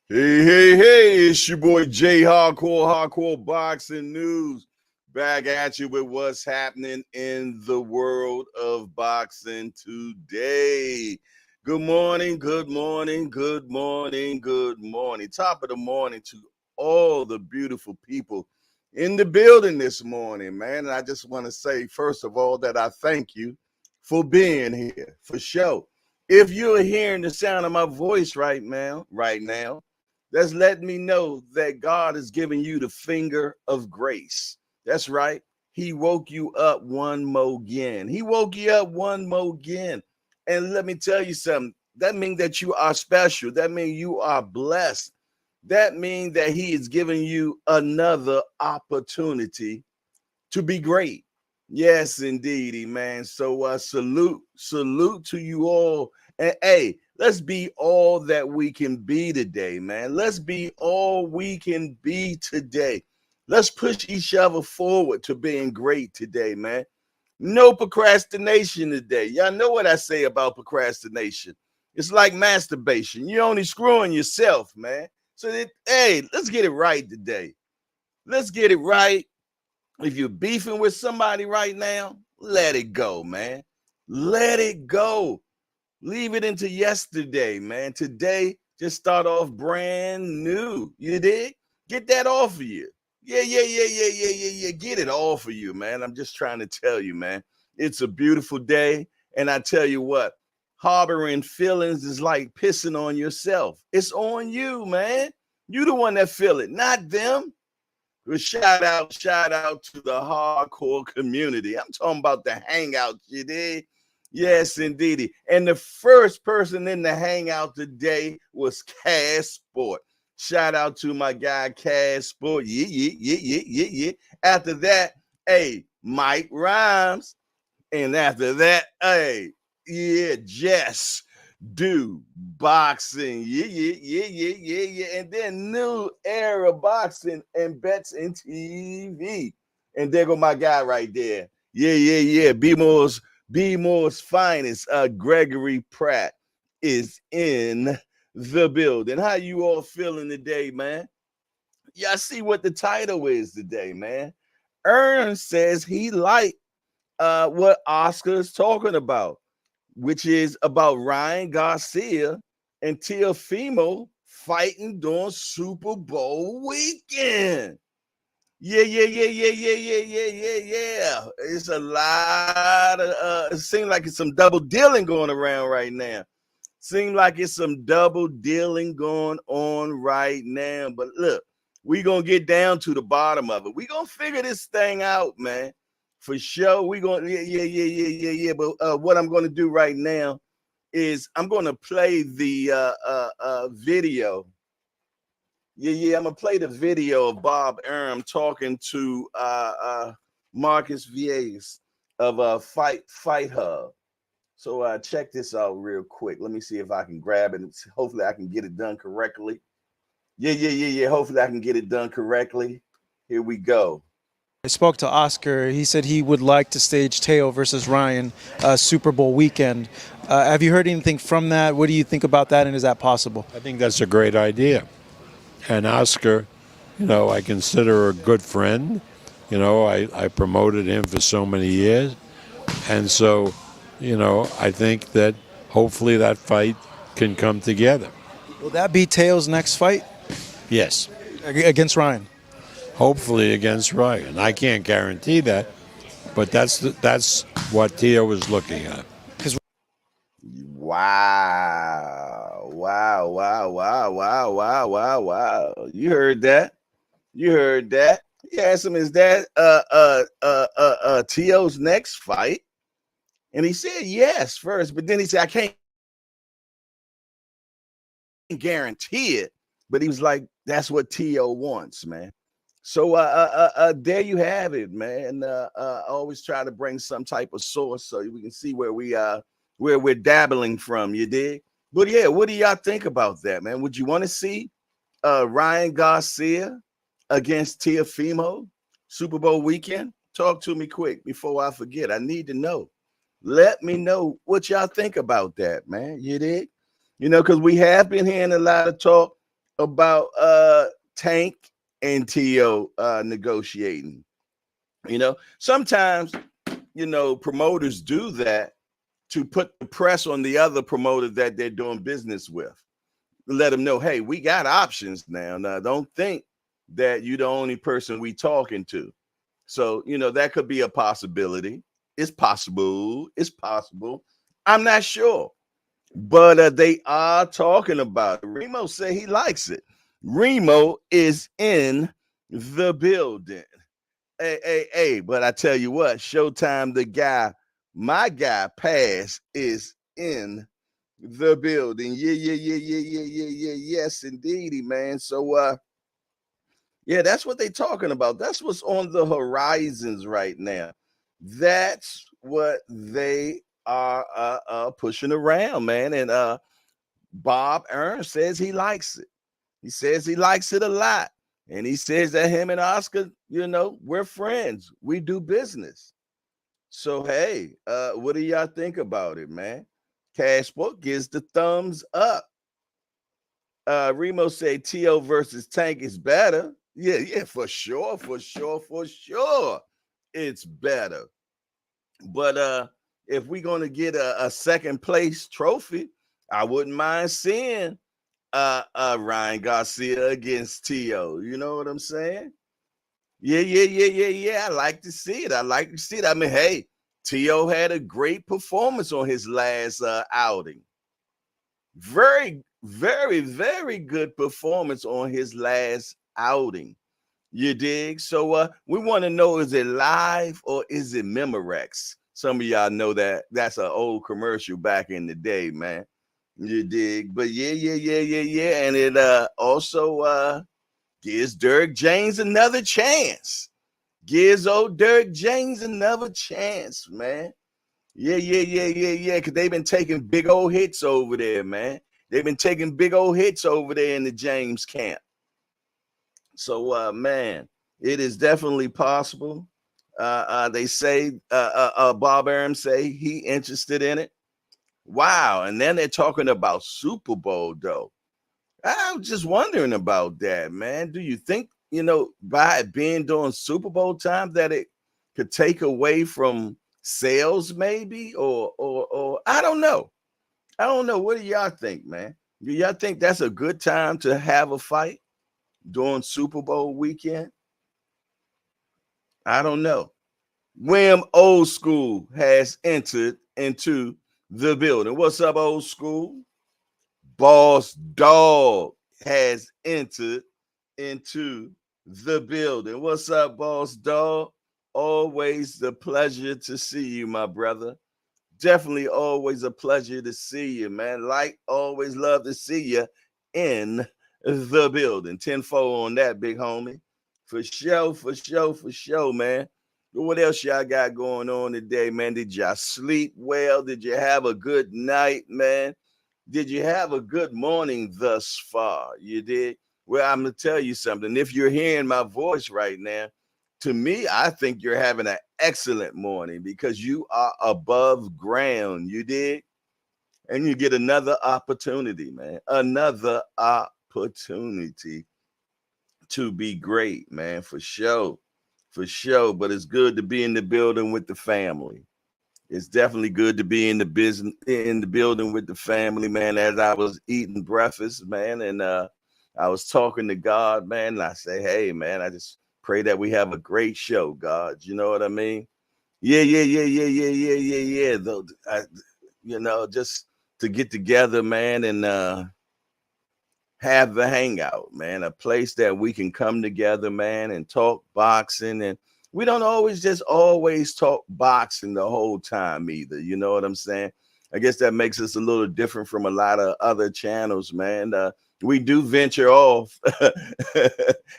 Hey, it's your boy Jay Hardcore Boxing News. Back at you with what's happening in the world of boxing today. Good morning. Top of the morning to all the beautiful people in the building this morning, man. And I just want to say, first of all, that I thank you for being here, for sure. If you're hearing the sound of my voice right now, that's letting me know that God is giving you the finger of grace. That's right. He woke you up one more again. And let me tell you something. That means that you are special. That means you are blessed. That means that he is giving you another opportunity to be great. Yes, indeedy, man. So salute to you all. And hey, let's be all that we can be today, man. Let's be all we can be today. Let's push each other forward to being great today, man. No procrastination today. Y'all know what I say about procrastination. It's like masturbation. You're only screwing yourself, man. So hey, let's get it right today. Let's get it right. If you're beefing with somebody right now, let it go, man. Let it go. Leave it into yesterday, man. Today, just start off brand new. You dig? Get that off of you. Yeah. Get it off of you, man. I'm just trying to tell you, man. It's a beautiful day. And I tell you what, harboring feelings is like pissing on yourself. It's on you, man. You the one that feel it, not them. Well, shout out to the hardcore community. I'm talking about the hangout, you dig? Yes, indeed. And the first person in the hangout today was Cash Sport. Shout out to my guy, Cash Sport. Yeah. After that, hey, Mike Rhymes. And after that, hey, yeah, Jess do boxing. Yeah. And then new era boxing and bets and TV. And there go my guy right there. Yeah. B-More's finest, Gregory Pratt is in the building. How you all feeling today, man? Y'all see what the title is today, man. Ernst says he liked what Oscar is talking about, which is about Ryan Garcia and Teofimo fighting during Super Bowl weekend. Yeah. It's a lot of it seems like it's some double dealing going around right now. Seems like it's some double dealing going on right now. But look, we're gonna get down to the bottom of it. We're gonna figure this thing out, man. For sure. We're gonna yeah. But what I'm gonna do right now is I'm gonna play the video. Yeah, I'm gonna play the video of Bob Arum talking to Marcus Viegas of Fight Hub. So check this out real quick. Let me see if I can grab it. Hopefully I can get it done correctly. Yeah. Hopefully I can get it done correctly. Here we go. I spoke to Oscar. He said he would like to stage Teo versus Ryan Super Bowl weekend. Have you heard anything from that? What do you think about that, and is that possible? I think that's a great idea. And Oscar, I consider a good friend. I promoted him for so many years. And so, I think that hopefully that fight can come together. Will that be Teo's next fight? Yes. Against Ryan? Hopefully against Ryan. I can't guarantee that, but that's what Teo was looking at. Wow. You heard that? He asked him, is that Teo's next fight? And he said yes first, but then he said, I can't guarantee it. But he was like, that's what Teo wants, man. So there you have it, man. I always try to bring some type of source so we can see where we're dabbling from, you dig? But yeah, what do y'all think about that, man? Would you want to see Ryan Garcia against Teofimo Super Bowl weekend? Talk to me quick before I forget. I need to know. Let me know what y'all think about that, man. You dig? Because we have been hearing a lot of talk about Tank and Tio negotiating. You know, sometimes, you know, promoters do that to put the press on the other promoter that they're doing business with. Let them know, hey, we got options now. Now, don't think that you're the only person we talking to. So, you know, that could be a possibility. It's possible. It's possible. I'm not sure. But they are talking about it. Remo said he likes it. Remo is in the building. Hey, but I tell you what, Showtime, the guy, my guy, Pass, is in the building. Yeah. Yes, indeedy, man. So yeah, that's what they're talking about. That's what's on the horizons right now. That's what they are pushing around, man. And Bob Arum says he likes it. He says he likes it a lot. And he says that him and Oscar, you know, we're friends. We do business. So hey, what do y'all think about it, man? Cashbook gives the thumbs up. Remo say T.O. versus Tank is better. Yeah, for sure. It's better. But if we're gonna get a second place trophy, I wouldn't mind seeing Ryan Garcia against T.O. You know what I'm saying? Yeah. I like to see it. I mean, hey, T.O. had a great performance on his last outing. Very good performance on his last outing. You dig? So we want to know, is it live or is it Memorex? Some of y'all know that that's an old commercial back in the day, man. You dig? But yeah. And it also gives Derek James another chance. Gives old Derek James another chance, man. Yeah. Because they've been taking big old hits over there, man. They've been taking big old hits over there in the James camp. So, man, it is definitely possible. They say, Bob Arum say he interested in it. Wow. And then they're talking about Super Bowl, though. I'm just wondering about that, man. Do you think, you know, by it being during Super Bowl time that it could take away from sales maybe? Or I don't know. What do y'all think, man? Do y'all think that's a good time to have a fight during Super Bowl weekend? I don't know. William Old School has entered into the building. What's up, Old School? Boss Dog has entered into the building. What's up, Boss Dog? Always the pleasure to see you, my brother. Definitely always a pleasure to see you, man. Like, always love to see you in the building. 10-4 on that, big homie. For sure, man. What else y'all got going on today, man? Did y'all sleep well? Did you have a good night, man? Did you have a good morning thus far? You did? Well, I'm going to tell you something. If you're hearing my voice right now, to me, I think you're having an excellent morning because you are above ground. You did? And you get another opportunity, man. Another opportunity to be great, man, for sure. For sure. But it's good to be in the building with the family. It's definitely good to be in the building with the family, man. As I was eating breakfast, man, and I was talking to God, man, and I say, hey, man, I just pray that we have a great show, God. You know what I mean? Yeah. Though, you know, just to get together, man, and have the hangout, man, a place that we can come together, man, and talk boxing. And we don't always talk boxing the whole time either. You know what I'm saying? I guess that makes us a little different from a lot of other channels, man. We do venture off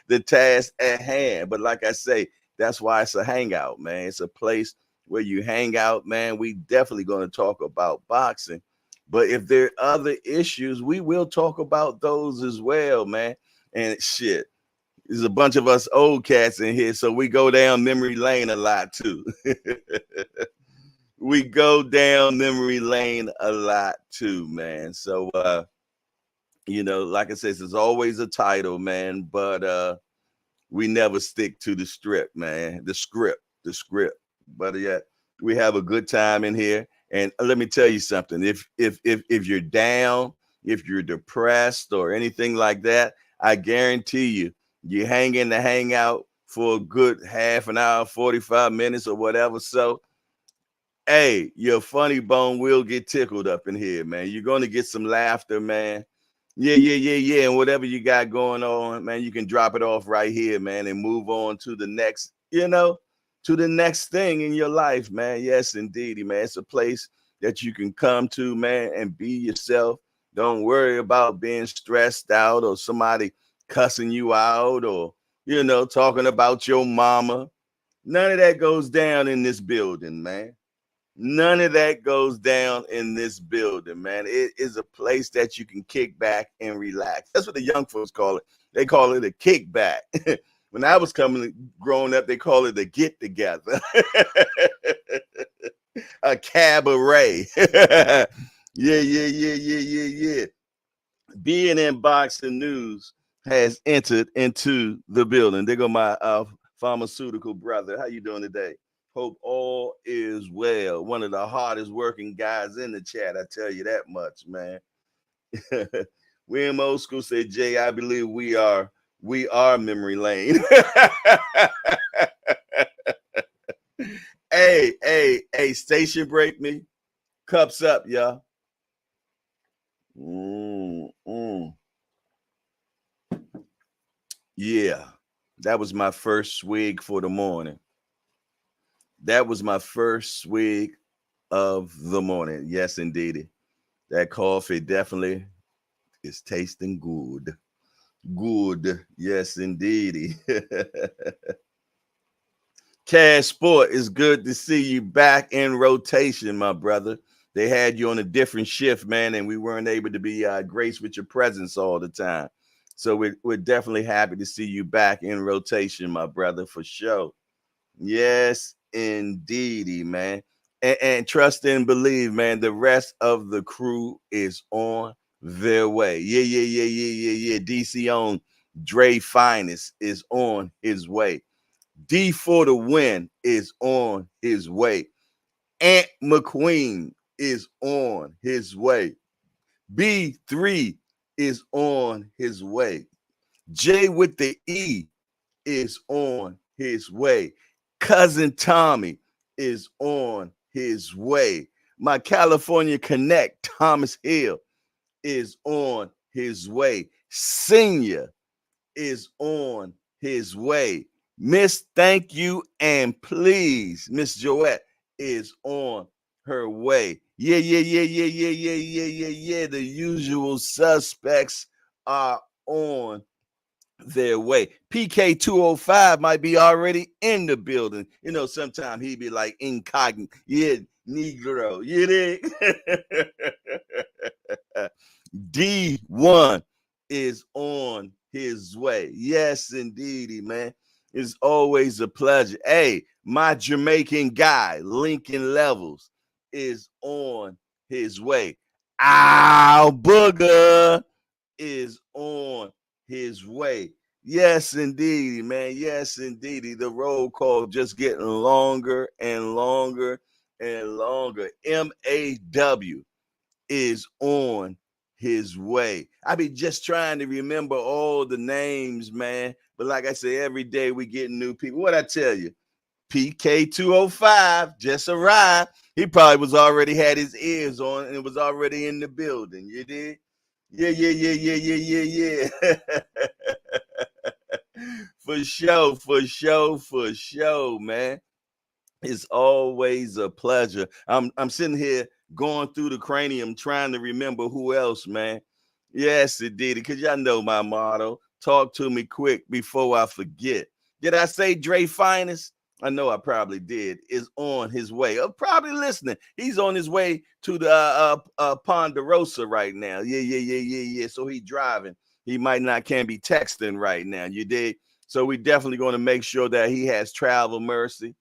the task at hand. But like I say, that's why it's a hangout, man. It's a place where you hang out, man. We definitely going to talk about boxing. But if there are other issues, we will talk about those as well, man. And shit, there's a bunch of us old cats in here, so we go down memory lane a lot too. We go down memory lane a lot too, man. So You know, like I said, there's always a title, man, but we never stick to the strip, man. The script. But yeah, we have a good time in here. And let me tell you something. If you're down, if you're depressed or anything like that, I guarantee you, you hang in the hangout for a good half an hour, 45 minutes or whatever. So hey, your funny bone will get tickled up in here, man. You're going to get some laughter, man. Yeah. And whatever you got going on, man, you can drop it off right here, man, and move on to the next, to the next thing in your life, man. Yes, indeedy, man. It's a place that you can come to, man, and be yourself. Don't worry about being stressed out or somebody cussing you out or, talking about your mama. None of that goes down in this building, man. None of that goes down in this building, man. It is a place that you can kick back and relax. That's what the young folks call it. They call it a kickback. When I was growing up, they call it a get together, a cabaret. Yeah. Being in boxing news has entered into the building. There go my pharmaceutical brother. How you doing today? Hope all is well. One of the hardest working guys in the chat, I tell you that much, man. William Old School said, Jay, I believe we are memory lane. Hey, station break me. Cups up, y'all. Yeah, that was my first swig for the morning. That was my first swig of the morning. Yes, indeed. That coffee definitely is tasting good. Good. Yes, indeed. Cash Sport, is good to see you back in rotation, my brother. They had you on a different shift, man, and we weren't able to be graced with your presence all the time. So we're definitely happy to see you back in rotation, my brother, for sure. Yes, indeedy, man. And trust and believe, man, the rest of the crew is on their way. Yeah. DC on Dre Finest is on his way. D for the win is on his way. Ant McQueen is on his way. B3 is on his way. J with the E is on his way. Cousin Tommy is on his way. My California Connect, Thomas Hill, is on his way. Senior is on his way. Miss Thank You and Please, Miss Joette, is on her way. Yeah. The usual suspects are on their way. PK 205 might be already in the building. Sometimes he be like incognito. Yeah, Negro. You dig? D1 is on his way. Yes, indeedy, man. It's always a pleasure. Hey, my Jamaican guy, Lincoln Levels, is on his way. Ow, Booger is on his way. Yes, indeed, man. Yes, indeed. The roll call just getting longer and longer and longer. MAW is on his way. I be just trying to remember all the names, man. But like I say, every day we get new people. What I tell you? PK 205 just arrived. He probably was already had his ears on and was already in the building. You did? Yeah. For sure, man. It's always a pleasure. I'm sitting here going through the cranium trying to remember who else, man. Yes, it did. Because y'all know my motto. Talk to me quick before I forget. Did I say Dre Finest? I know I probably did. Is on his way. Probably listening. He's on his way to the Ponderosa right now. Yeah. So he driving. He might not can be texting right now. You did. So we definitely going to make sure that he has travel mercy,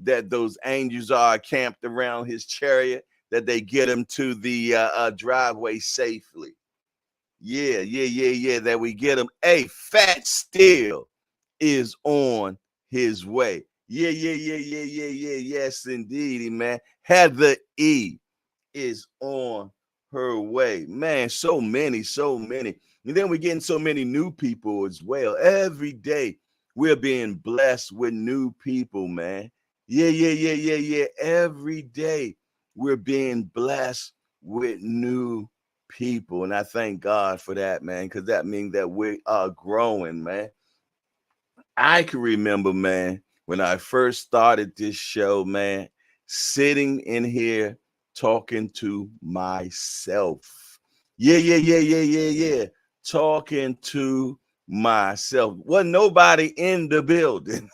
that those angels are camped around his chariot, that they get him to the driveway safely. Yeah, that we get him. Hey, Fat Still is on his way. Yeah. Yes, indeedy, man. Heather E is on her way. Man, so many. And then we're getting so many new people as well. Every day we're being blessed with new people, man. Yeah. Every day we're being blessed with new people. And I thank God for that, man, because that means that we are growing, man. I can remember, man, when I first started this show, man, sitting in here talking to myself. Yeah. Talking to myself. Wasn't nobody in the building.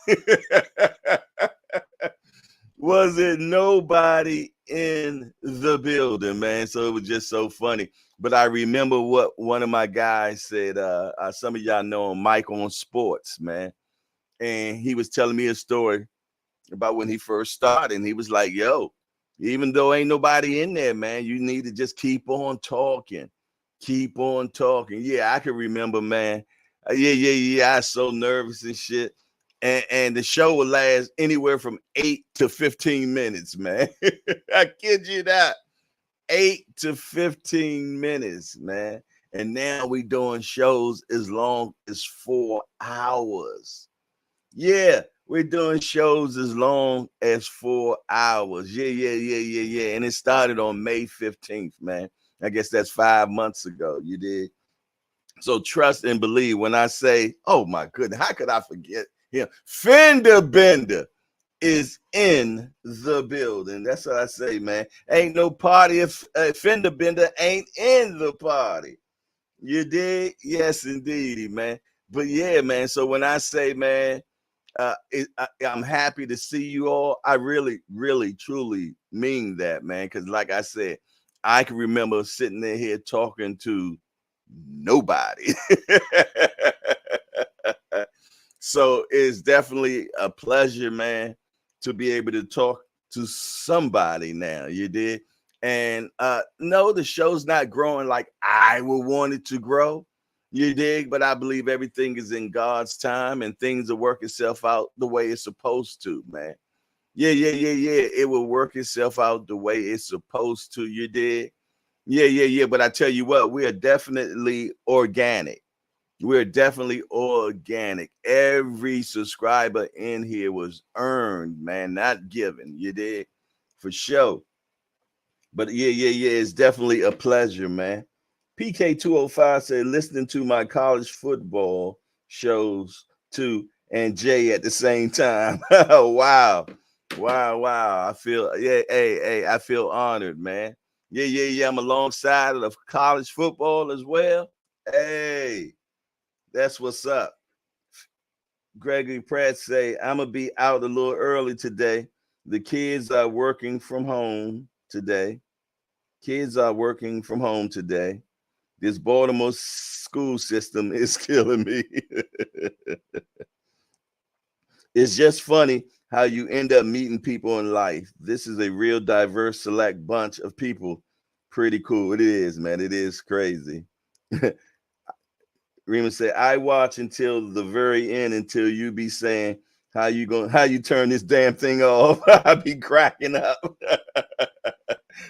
Was it nobody in the building, man? So it was just so funny. But I remember what one of my guys said. Some of y'all know him, Mike on Sports, man. And he was telling me a story about when he first started. And he was like, yo, even though ain't nobody in there, man, you need to just keep on talking. Keep on talking. Yeah, I can remember, man. Yeah. I was so nervous and shit. And the show would last anywhere from 8 to 15 minutes, man. I kid you not. 8 to 15 minutes, man. And now we doing shows as long as 4 hours. Yeah, we're doing shows as long as 4 hours. Yeah. And it started on May 15th, man. I guess that's 5 months ago. You did. So trust and believe when I say, oh my goodness, how could I forget him? Fender Bender is in the building. That's what I say, man. Ain't no party if Fender Bender ain't in the party. You did? Yes, indeedy, man. But yeah, man. So when I say, man, I'm happy to see you all. I really, truly mean that, man. Because like I said, I can remember sitting there here talking to nobody. So it's definitely a pleasure, man, to be able to talk to somebody now. You did. And no, the show's not growing like I would want it to grow. You dig? But I believe everything is in God's time and things will work itself out the way it's supposed to, man. Yeah. It will work itself out the way it's supposed to. You dig? Yeah. But I tell you what, we are definitely organic. We're definitely organic. Every subscriber in here was earned, man, not given. You did, for sure. But yeah. It's definitely a pleasure, man. PK205 said, listening to my college football shows too, and Jay at the same time. Wow. I feel, hey, I feel honored, man. Yeah. I'm alongside of college football as well. Hey, that's what's up. Gregory Pratt say, I'm gonna be out a little early today. The kids are working from home today. Kids are working from home today. This Baltimore school system is killing me. It's just funny how you end up meeting people in life. This is a real diverse, select bunch of people. Pretty cool. It is, man. It is crazy. Rima said, I watch until the very end until you be saying how you turn this damn thing off. I be cracking up.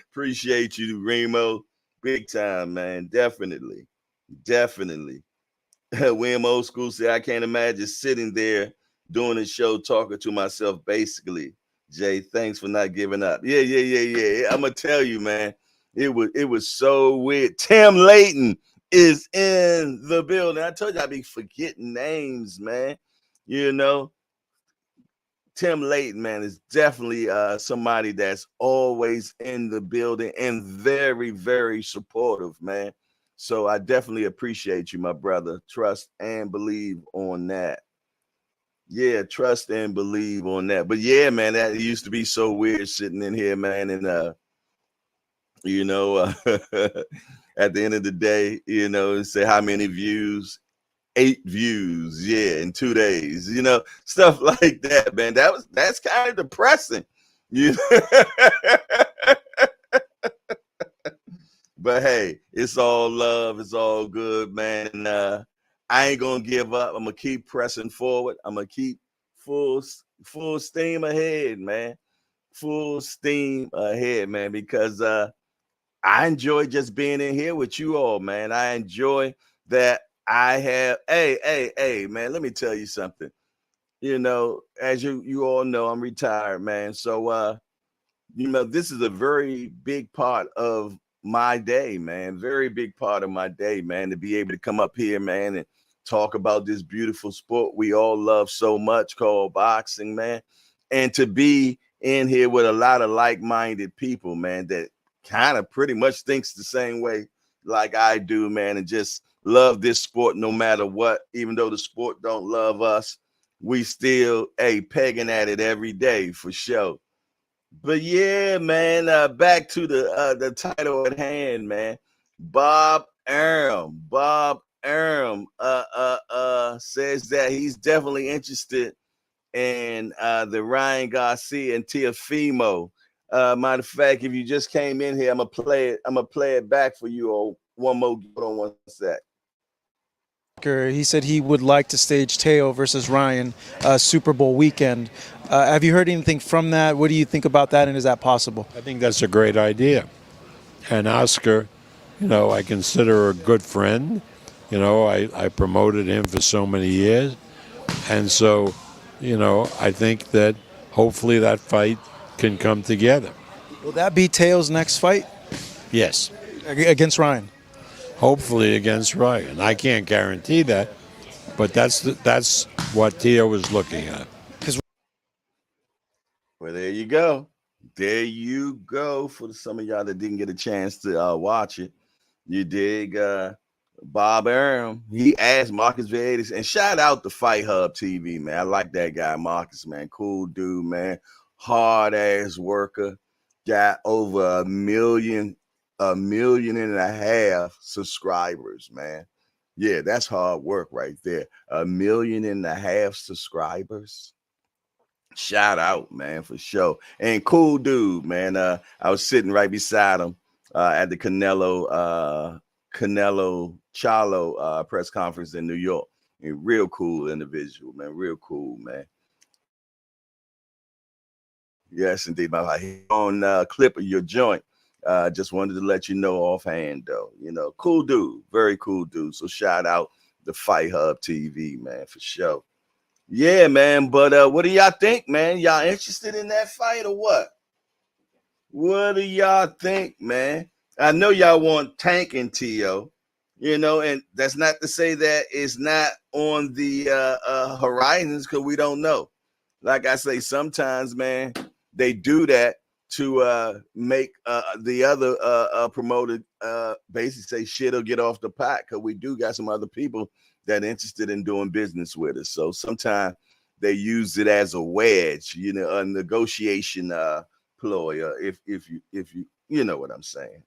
Appreciate you, Remo. Big time, man. Definitely. William Old School said, I can't imagine sitting there doing a show talking to myself, basically. Jay, thanks for not giving up. Yeah. I'm gonna tell you, man. It was so weird. Tim Layton is in the building. I told you I'd be forgetting names, man. You know, Tim Layton, man, is definitely somebody that's always in the building and very, very supportive, man. So I definitely appreciate you, my brother. Trust and believe on that. Yeah, trust and believe on that. But yeah, man, that used to be so weird sitting in here, man. And you know, at the end of the day, you know, say how many views? 8 views, yeah, in 2 days, you know, stuff like that, man. That's kind of depressing, you know? But hey, it's all love. It's all good, man. And I ain't gonna give up. I'm gonna keep pressing forward. I'm gonna keep full steam ahead, man. Full steam ahead, man. Because I enjoy just being in here with you all, man. I enjoy that I have. Hey, man. Let me tell you something. You know, as you all know, I'm retired, man. So you know, this is a very big part of my day, man. Very big part of my day, man, to be able to come up here, man, and talk about this beautiful sport we all love so much called boxing, man. And to be in here with a lot of like-minded people, man, that kind of pretty much thinks the same way like I do, man, and just love this sport no matter what. Even though the sport don't love us, we still pegging at it every day for sure. But yeah, man, back to the title at hand, man. Bob Arum. Bob Arum says that he's definitely interested in the Ryan Garcia and Teofimo. Matter of fact, if you just came in here, I'm gonna play it. I'm gonna play it back for you all one more. Hold on one sec. He said he would like to stage Teo versus Ryan Super Bowl weekend. Have you heard anything from that? What do you think about that, and is that possible? I think that's a great idea. And Oscar, you know, I consider a good friend. You know, I promoted him for so many years. And so, you know, I think that hopefully that fight can come together. Will that be Teo's next fight Yes. against Ryan? Hopefully against Ryan. I can't guarantee that, but that's what Teo was looking at. Well, there you go. There you go. For some of y'all that didn't get a chance to watch it, you dig. Bob Arum, he asked Marcus Viegas, and shout out to Fight Hub TV, man. I like that guy, Marcus, man. Cool dude, man. Hard ass worker. Got over 1.5 million subscribers, man. Yeah, that's hard work right there. 1.5 million subscribers. Shout out, man, for sure. And cool dude, man. I was sitting right beside him at the Canelo Chalo press conference in New York. A real cool individual, man. Real cool, man. Yes, indeed. My on clip of your joint. Just wanted to let you know offhand, though. You know, cool dude, very cool dude. So shout out the Fight Hub TV, man, for sure. Yeah, man. But what do y'all think, man? Y'all interested in that fight or what? What do y'all think, man? I know y'all want Tank and Tio, you know, and that's not to say that it's not on the horizons, because we don't know. Like I say, sometimes, man, they do that to make the other promoter basically say shit or get off the pot, because we do got some other people that are interested in doing business with us. So sometimes they use it as a wedge, you know, a negotiation ploy, if you know what I'm saying.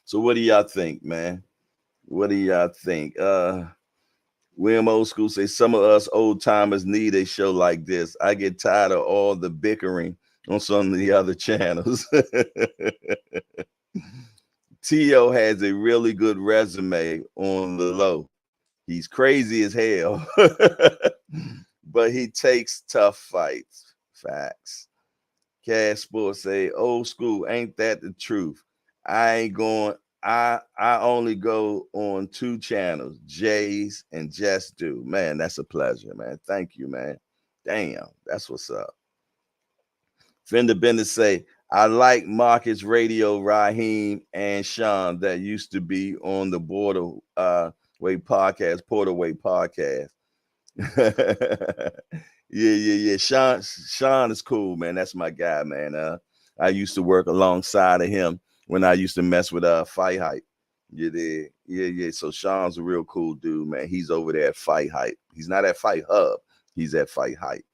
So what do y'all think, man? What do y'all think? William Old School say some of us old timers need a show like this. I get tired of all the bickering on some of the other channels. Tio has a really good resume on the low. He's crazy as hell, but he takes tough fights. Facts. Cash Sports say, old school, ain't that the truth? I only go on 2 channels, Jay's and Just Do. Man, that's a pleasure, man. Thank you, man. Damn, that's what's up. Fender Bennett say, I like Marcus Radio, Raheem, and Sean that used to be on the Borderway podcast. Yeah. Sean is cool, man. That's my guy, man. I used to work alongside of him when I used to mess with Fight Hype. You did. Yeah. So Sean's a real cool dude, man. He's over there at Fight Hype. He's not at Fight Hub. He's at Fight Hype.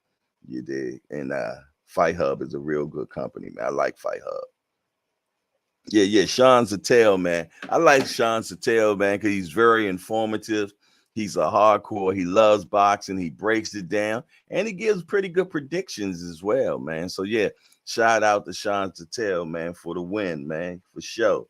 You did. And Fight Hub is a real good company, man. I like Fight Hub. Yeah. Sean Zattel, man. I like Sean Zattel, man, because he's very informative. He's a hardcore. He loves boxing. He breaks it down, and he gives pretty good predictions as well, man. So yeah, shout out to Sean Tatel, man, for the win, man, for sure.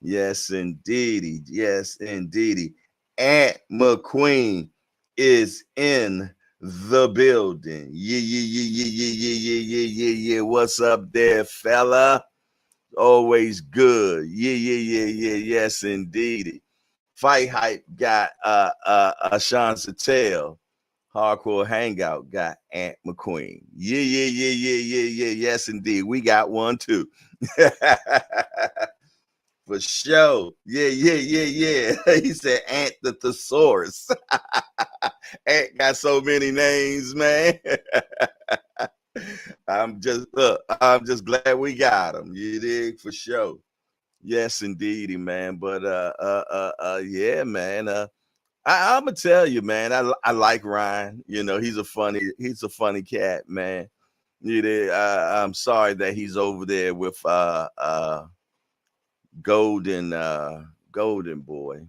Yes, indeedy. Yes, indeedy. Aunt McQueen is in the building. Yeah, yeah, yeah, yeah, yeah, yeah, yeah, yeah, yeah. What's up there, fella? Always good. Yeah, yeah, yeah, yeah. Yes, indeedy. Fight Hype got Sean Satel. Hardcore Hangout got Aunt McQueen. Yeah, yeah, yeah, yeah, yeah, yeah. Yes, indeed. We got one too. For sure. Yeah, yeah, yeah, yeah. He said Ant the Thesaurus. Ant got so many names, man. I'm just glad we got him. You dig? For sure. Yes, indeedy, man. But yeah, man. I'm gonna tell you, man. I like Ryan. You know, he's a funny cat, man. You dig? I'm sorry that he's over there with Golden Boy.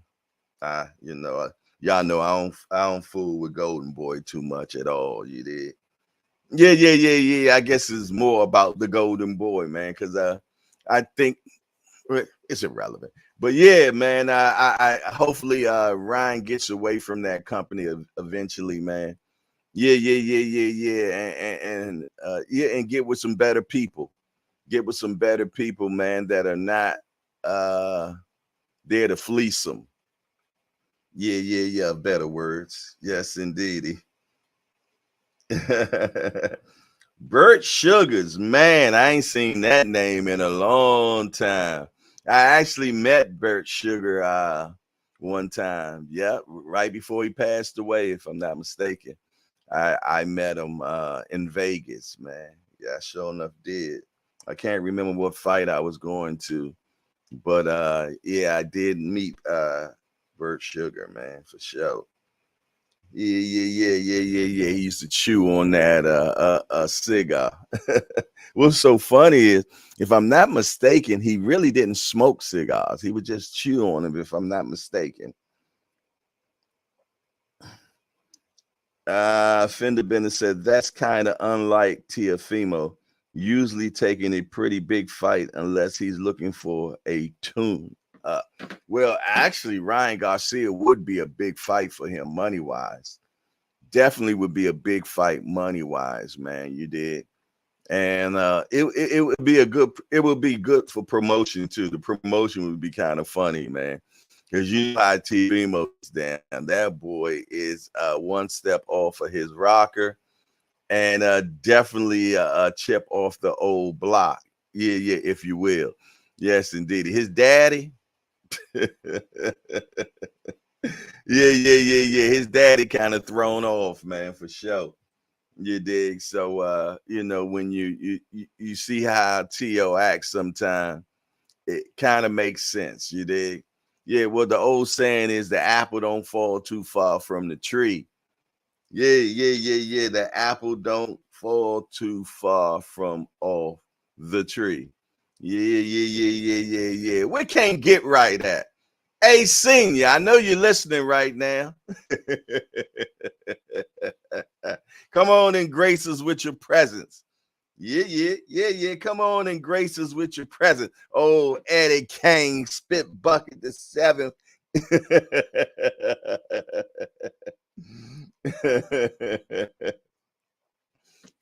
You know, y'all know I don't fool with Golden Boy too much at all. You did. Yeah, yeah, yeah, yeah. I guess it's more about the Golden Boy, man, because I think it's irrelevant. But yeah, man, I hopefully Ryan gets away from that company eventually, man. Yeah, yeah, yeah, yeah, yeah, and yeah, and get with some better people. Get with some better people, man, that are not there to fleece them. Yeah, yeah, yeah. Better words. Yes, indeedy. Bert Sugars, man, I ain't seen that name in a long time. I actually met Bert Sugar one time. Yep, right before he passed away, if I'm not mistaken. I met him in Vegas, man. Yeah, sure enough did. I can't remember what fight I was going to, but yeah, I did meet Bert Sugar, man, for sure. Yeah, yeah, yeah, yeah, yeah, yeah. He used to chew on that cigar. What's so funny is, if I'm not mistaken, he really didn't smoke cigars. He would just chew on them, if I'm not mistaken. Fender Bennett said that's kind of unlike Teofimo, usually taking a pretty big fight unless he's looking for a tune. Well, actually, Ryan Garcia would be a big fight for him money wise. Definitely would be a big fight money wise, man. You did. And it would be it would be good for promotion too. The promotion would be kind of funny, man. Because you know how Teofimo's down. That boy is one step off of his rocker, and definitely a chip off the old block. Yeah, yeah, if you will. Yes, indeed. His daddy. Yeah, yeah, yeah, yeah. His daddy kind of thrown off, man, for sure. You dig? So you know, when you see how Tio acts sometimes, it kind of makes sense. You dig? Yeah, well, the old saying is the apple don't fall too far from the tree. Yeah, yeah, yeah, yeah. The apple don't fall too far from off the tree. Yeah, yeah, yeah, yeah, yeah, yeah. We can't get right at. Hey, senior, I know you're listening right now. Come on and grace us with your presence. Yeah, yeah, yeah, yeah. Come on and grace us with your presence. Oh, Eddie Kane, spit bucket the seventh.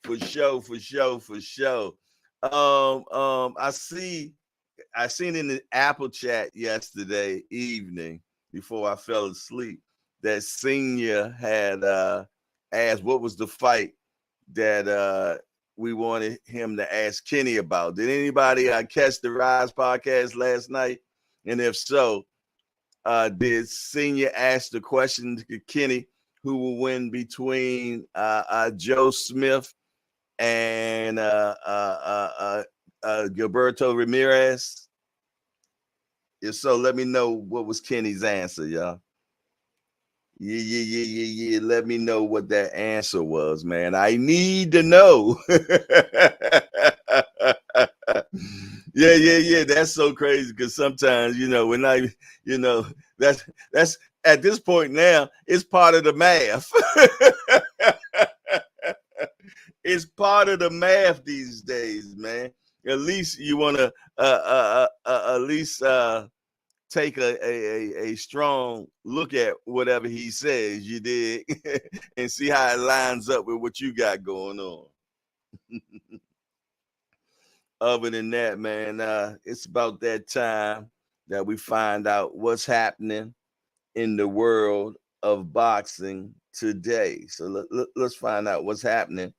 For sure, for sure, for sure. I seen in the Apple chat yesterday evening before I fell asleep that Senior had asked what was the fight that we wanted him to ask Kenny about. Did anybody catch the Rise podcast last night? And if so, did Senior ask the question to Kenny who will win between Joe Smith and Gilberto Ramirez? If so, let me know what was Kenny's answer, y'all. Yeah, yeah, yeah, yeah, yeah. Let me know what that answer was, man. I need to know. Yeah, yeah, yeah. That's so crazy because sometimes, you know, when I, you know, that's at this point now, it's part of the math. It's part of the math these days, man. At least you want to at least take a strong look at whatever he says, you did, and see how it lines up with what you got going on. Other than that, man, it's about that time that we find out what's happening in the world of boxing today. So let's find out what's happening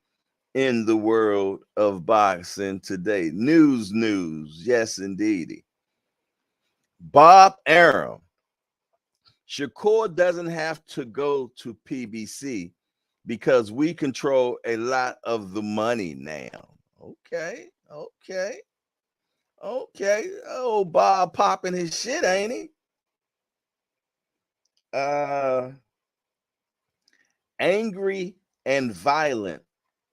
in the world of boxing today. News. Yes, indeedy. Bob Arum. Shakur doesn't have to go to PBC because we control a lot of the money now. Okay. Oh, Bob popping his shit, ain't he? Angry and violent.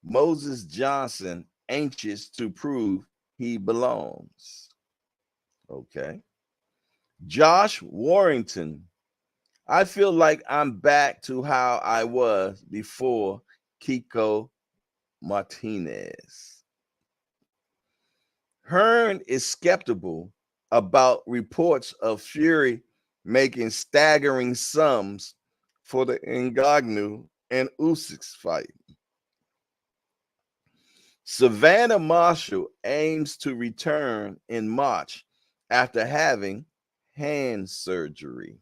Moses Johnson anxious to prove he belongs. Okay. Josh Warrington. I feel like I'm back to how I was before Kiko Martinez. Hearn is skeptical about reports of Fury making staggering sums for the Ngannou and Usyk fight. Savannah Marshall aims to return in March after having hand surgery.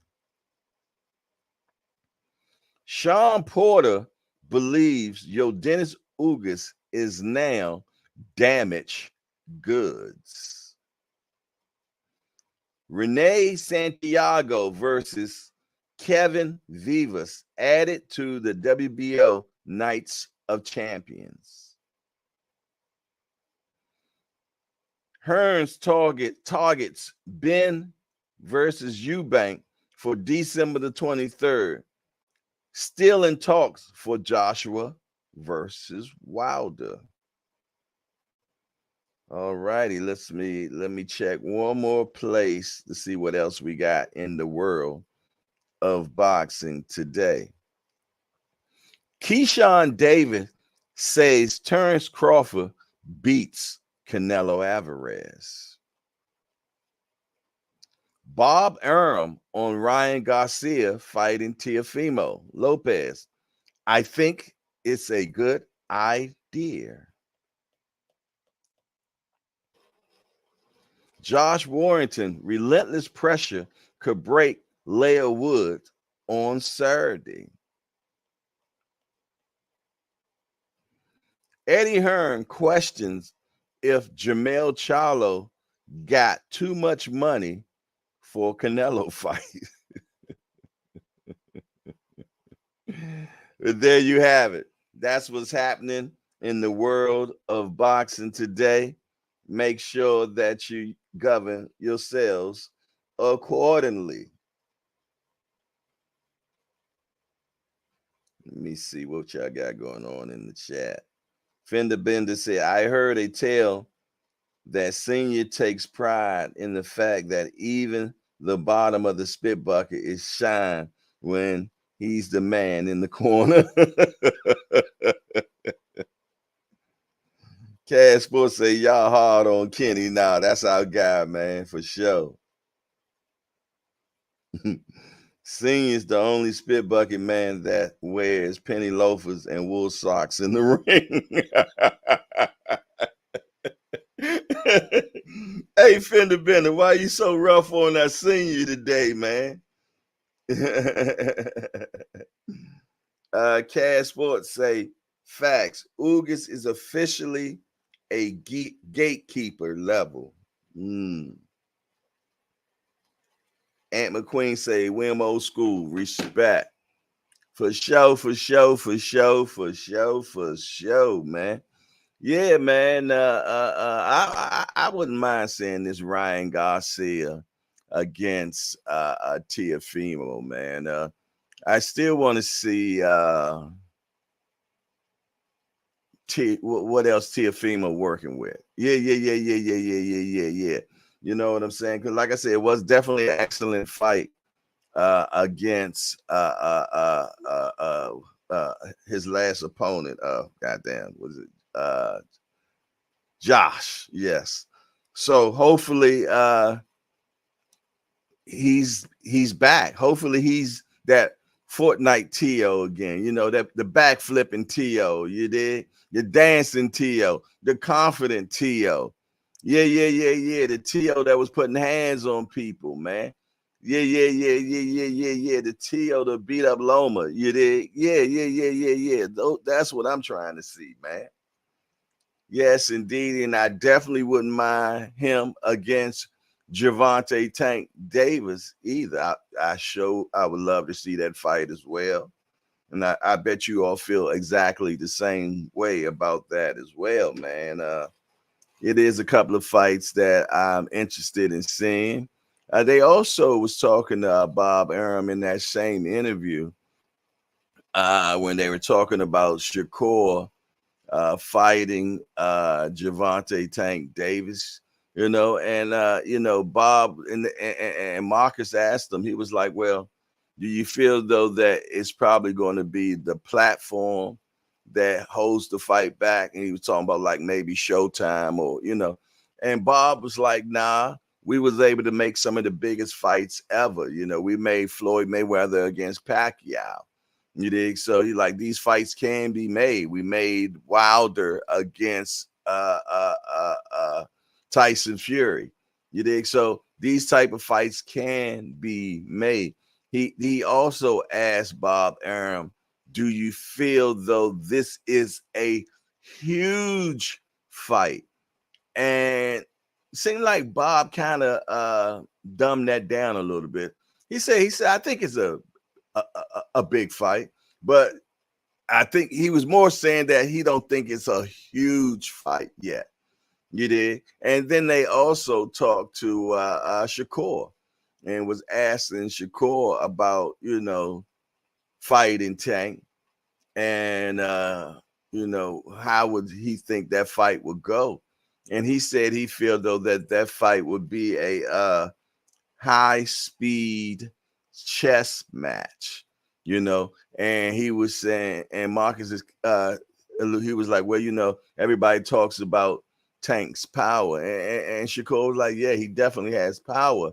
Sean Porter believes Dennis Ugas is now damaged goods. Renee Santiago versus Kevin Vivas added to the WBO Nights of Champions. Hearns targets Ben versus Eubank for December the 23rd. Still in talks for Joshua versus Wilder. All righty, let me check one more place to see what else we got in the world of boxing today. Keyshawn Davis says Terrence Crawford beats Canelo Alvarez. Bob Arum on Ryan Garcia fighting Teofimo Lopez. I think it's a good idea. Josh Warrington, relentless pressure could break Leah Wood on Saturday. Eddie Hearn questions if Jermell Charlo got too much money for Canelo fight. There you have it. That's what's happening in the world of boxing today. Make sure that you govern yourselves accordingly. Let me see what y'all got going on in the chat. Fender Bender said, I heard a tale that Senior takes pride in the fact that even the bottom of the spit bucket is shine when he's the man in the corner. Cash Sports say y'all hard on Kenny. Nah, that's our guy, man, for sure. Senior's the only spit bucket man that wears penny loafers and wool socks in the ring. Hey, Fender Bender, why you so rough on that Senior today, man? Cash Sports say, facts. Ugas is officially a gatekeeper level. Aunt McQueen say, Wim old school, respect. For sure, man. Yeah, man. I wouldn't mind seeing this Ryan Garcia against Teofimo, man. I still want to see what else Teofimo working with. Yeah. You know what I'm saying? Because like I said, it was definitely an excellent fight against his last opponent. Goddamn, was it Josh? Yes. So hopefully he's back. Hopefully he's that Fortnite T.O. again. You know, that the back flipping T.O. You did, the dancing T.O., the confident T.O. Yeah. The T.O. that was putting hands on people, man. Yeah. The T.O. to beat up Loma. You did. Yeah. That's what I'm trying to see, man. Yes, indeed. And I definitely wouldn't mind him against Gervonta Tank Davis either. I would love to see that fight as well. And I bet you all feel exactly the same way about that as well, man. It is a couple of fights that I'm interested in seeing. They also was talking to Bob Arum in that same interview when they were talking about Shakur fighting Gervonta Tank Davis, and Bob and Marcus asked him. He was like, "Well, do you feel though that it's probably going to be the platform that holds the fight back?" And he was talking about like maybe Showtime or. And Bob was like, "Nah, we was able to make some of the biggest fights ever. We made Floyd Mayweather against Pacquiao. You dig? So he like these fights can be made. We made Wilder against Tyson Fury. You dig? So these type of fights can be made." He also asked Bob Arum, "Do you feel though this is a huge fight?" And it seemed like Bob kind of dumbed that down a little bit. He said, "I think it's a big fight, but I think he was more saying that he don't think it's a huge fight yet." You did. And then they also talked to Shakur and was asking Shakur about, fighting Tank and, how would he think that fight would go. And he said he feel though that fight would be a high speed chess match, and he was saying, and Marcus is he was like, "Well, everybody talks about Tank's power," and Shakur was like, "Yeah, he definitely has power,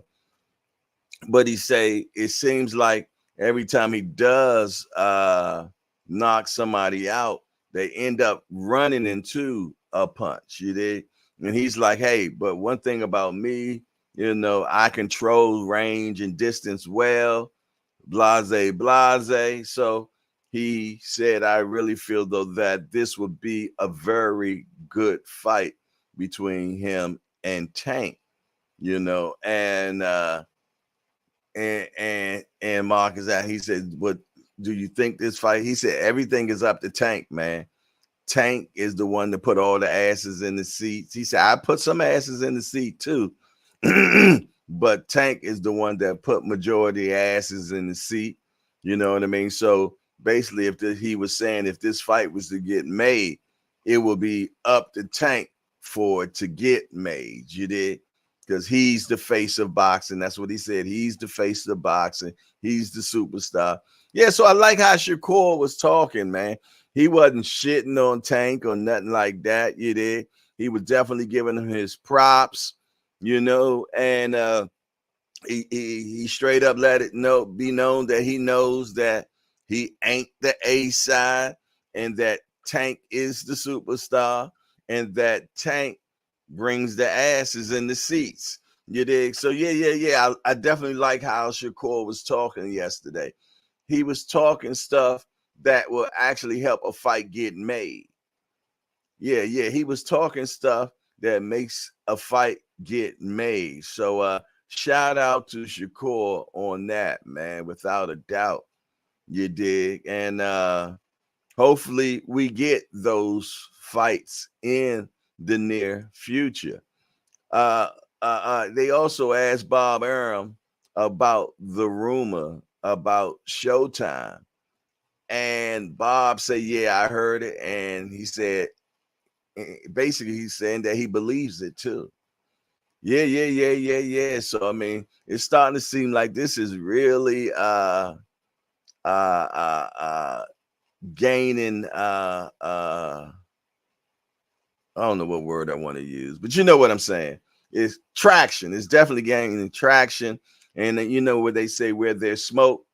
but he say it seems like every time he does knock somebody out, they end up running into a punch." You did. And he's like, "Hey, but one thing about me, I control range and distance well, blase. So he said, I really feel though that this would be a very good fight between him and Tank, and Mark is out. He said, "What do you think this fight?" He said, "Everything is up to Tank, man. Tank is the one that put all the asses in the seats." He said, "I put some asses in the seat too." But Tank is the one that put majority asses in the seat. You know what I mean? So basically, he was saying if this fight was to get made, it will be up to Tank for it to get made. You did? Because he's the face of boxing. That's what he said. He's the face of boxing. He's the superstar. Yeah, so I like how Shakur was talking, man. He wasn't shitting on Tank or nothing like that. You did? He was definitely giving him his props, and he straight up let it be known that he knows that he ain't the A side and that Tank is the superstar and that Tank brings the asses in the seats. You dig? So yeah. I definitely like how Shakur was talking yesterday. He was talking stuff that will actually help a fight get made. Yeah. He was talking stuff that makes a fight get made. So shout out to Shakur on that, man, without a doubt. You dig? And hopefully we get those fights in the near future. They also asked Bob Arum about the rumor about Showtime. And Bob said, "Yeah, I heard it." And he said, basically, he's saying that he believes it too. Yeah. So I mean, it's starting to seem like this is really gaining I don't know what word I want to use, but you know what I'm saying. It's traction. It's definitely gaining traction. And you know what they say, where there's smoke,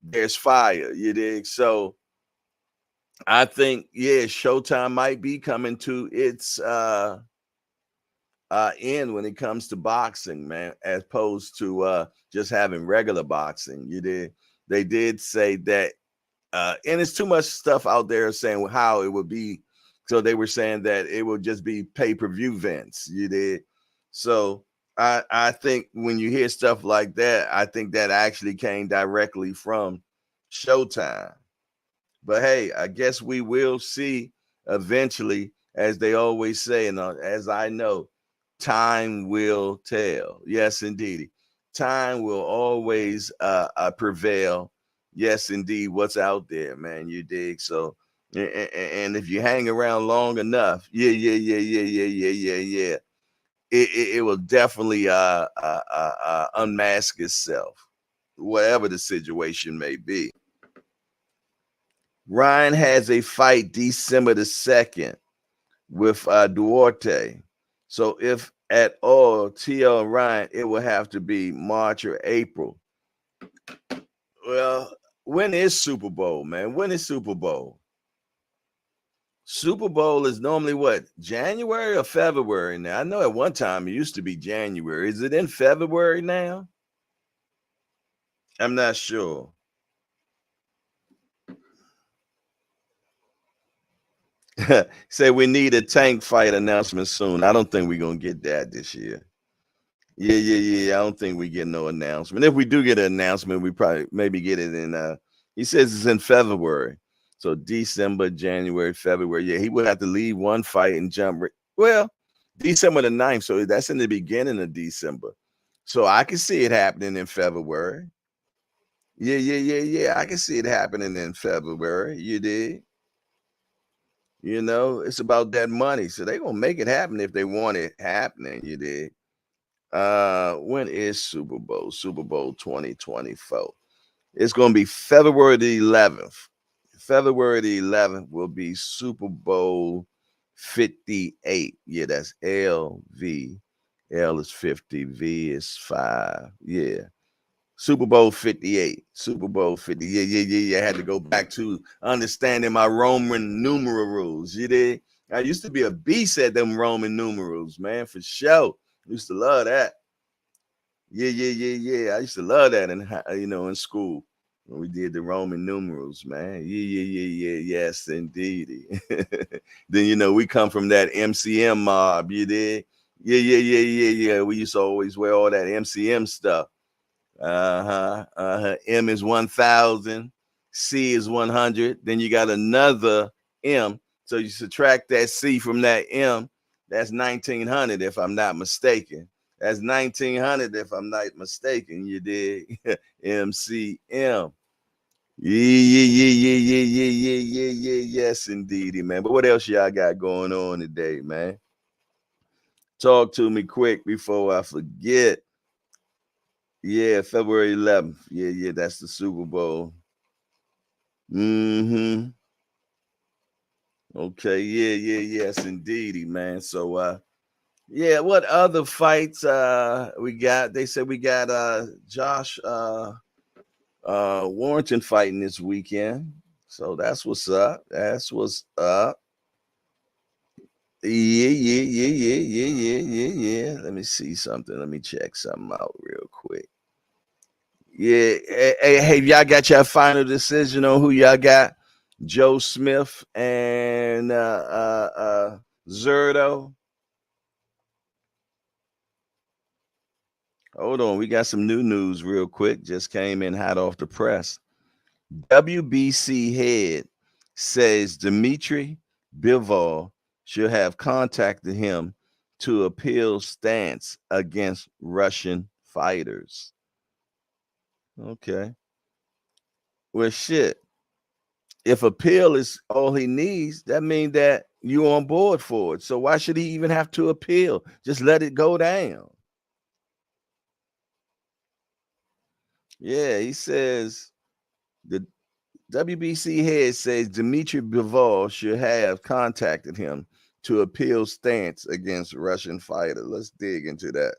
there's fire. You dig? So I think, yeah, Showtime might be coming to its end when it comes to boxing, man, as opposed to just having regular boxing. You did. They did say that, and it's too much stuff out there saying how it would be. So they were saying that it would just be pay-per-view events. You did. So I think when you hear stuff like that, I think that actually came directly from Showtime. But hey, I guess we will see eventually, as they always say, and as I know, time will tell. Yes, indeed. Time will always prevail. Yes, indeed. What's out there, man? You dig? So, and if you hang around long enough, yeah, it will definitely unmask itself, whatever the situation may be. Ryan has a fight December the 2nd with Duarte. So if at all, TL and Ryan, it will have to be March or April. Well, when is Super Bowl, man? When is Super Bowl? Super Bowl is normally what? January or February now? I know at one time it used to be January. Is it in February now? I'm not sure. Say we need a tank fight announcement soon. I don't think we're gonna get that this year. Yeah. I don't think we get no announcement. If we do get an announcement, we probably maybe get it in he says it's in February. So December, January, February. Yeah, he would have to leave one fight and jump. Well, December the 9th. So that's in the beginning of December. So I can see it happening in February. Yeah. I can see it happening in February. You did. You know, it's about that money. So they're gonna make it happen if they want it happening. You did. When is Super Bowl? Super Bowl 2024. It's gonna be February the 11th. February the 11th will be Super Bowl 58. Yeah, that's LV. L is 50, V is 5. Yeah. Super Bowl 58. Super Bowl 50. Yeah. I had to go back to understanding my Roman numeral rules. You did. I used to be a beast at them Roman numerals, man, for sure. Used to love that. Yeah. I used to love that in school when we did the Roman numerals, man. Yeah. Yes, indeed. Then we come from that MCM mob. You did. Yeah. We used to always wear all that MCM stuff. M is 1,000. C is 100. Then you got another M. So you subtract that C from that M. That's 1,900 if I'm not mistaken. That's 1,900 if I'm not mistaken. You did. MCM. Yeah. Yes, indeedy, man. But what else y'all got going on today, man? Talk to me quick before I forget. Yeah, February 11th. Yeah, that's the Super Bowl. Okay, yes, indeedy, man. So yeah, what other fights we got? They said we got Josh Warrington fighting this weekend. So that's what's up. That's what's up. Yeah. Let me see something. Let me check something out real quick. Yeah. Hey, y'all got your final decision on who y'all got? Joe Smith and Zerto. Hold on, we got some new news real quick. Just came in hot off the press. WBC head says Dmitry Bivol should have contacted him to appeal stance against Russian fighters. Okay. Well, shit. If appeal is all he needs, that means that you're on board for it. So why should he even have to appeal? Just let it go down. Yeah, he says the WBC head says Dmitry Bivol should have contacted him to appeal stance against Russian fighter. Let's dig into that.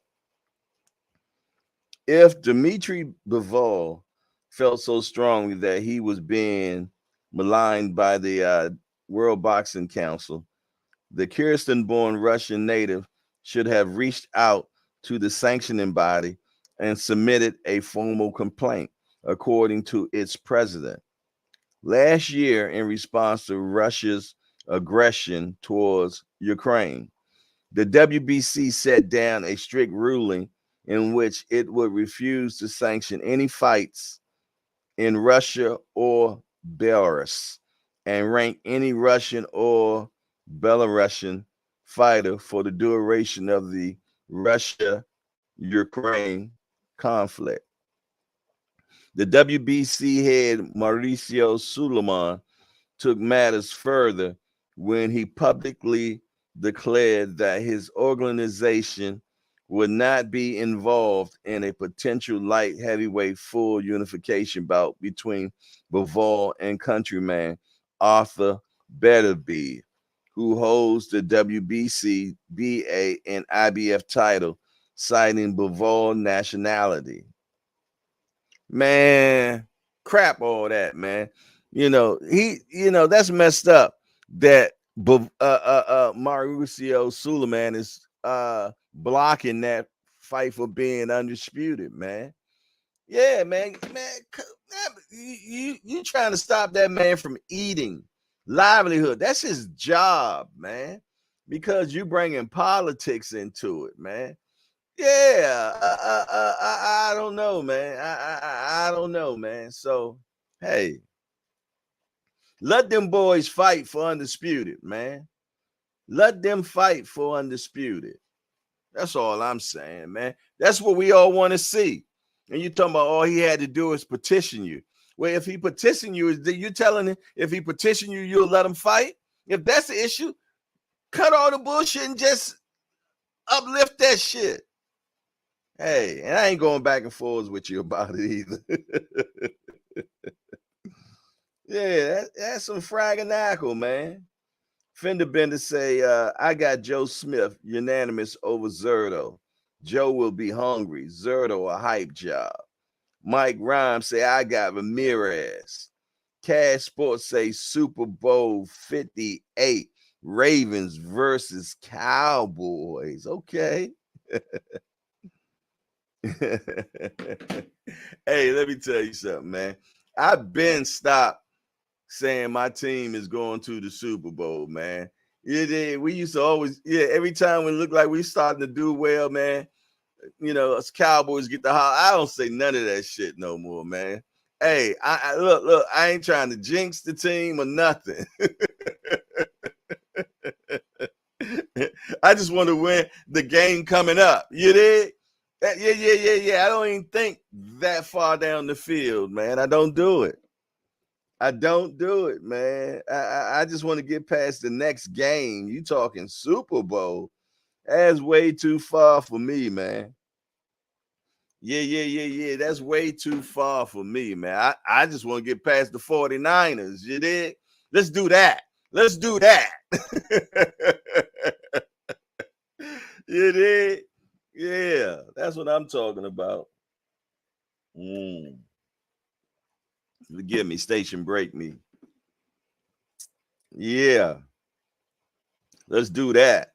If Dmitry Bivol felt so strongly that he was being maligned by the World Boxing Council, the Kyrgyzstan-born Russian native should have reached out to the sanctioning body and submitted a formal complaint, according to its president. Last year, in response to Russia's aggression towards Ukraine, the WBC set down a strict ruling in which it would refuse to sanction any fights in Russia or Belarus and rank any Russian or Belarusian fighter for the duration of the Russia Ukraine conflict. The WBC head Mauricio Suleiman took matters further when he publicly declared that his organization would not be involved in a potential light heavyweight full unification bout between Bivol and countryman Arthur Beterbiev, who holds the WBC, BA, and IBF title, citing Bivol nationality. Man, crap all that, man. That's messed up that Mauricio Suleiman is blocking that fight for being undisputed, man. Yeah, man, you trying to stop that man from eating livelihood. That's his job, man, because you bringing politics into it, man. Yeah, I don't know, man. I don't know, man. So, hey, let them boys fight for undisputed, man. Let them fight for undisputed. That's all I'm saying, man. That's what we all want to see. And you talking about all he had to do is petition you. Well, if he petition you, you telling him if he petition you, you'll let him fight? If that's the issue, cut all the bullshit and just uplift that shit. Hey, and I ain't going back and forth with you about it either. Yeah, that's some fragganackle, man. Fender Bender say, I got Joe Smith unanimous over Zerto. Joe will be hungry. Zerto a hype job. Mike Rhymes say, I got Ramirez. Cash Sports say Super Bowl 58. Ravens versus Cowboys. Okay. Hey, let me tell you something, man. I've been stopped saying my team is going to the Super Bowl, man. We used to always, every time we look like we starting to do well, man, us Cowboys get the holler. I don't say none of that shit no more, man. Hey, I look, I ain't trying to jinx the team or nothing. I just want to win the game coming up. You did? Yeah. I don't even think that far down the field, man. I don't do it. Man. I just want to get past the next game. You talking Super Bowl? That's way too far for me, man. Yeah. That's way too far for me, man. I just want to get past the 49ers. You did? Let's do that. You did? Yeah, that's what I'm talking about. Forgive me, station break me. Yeah, let's do that.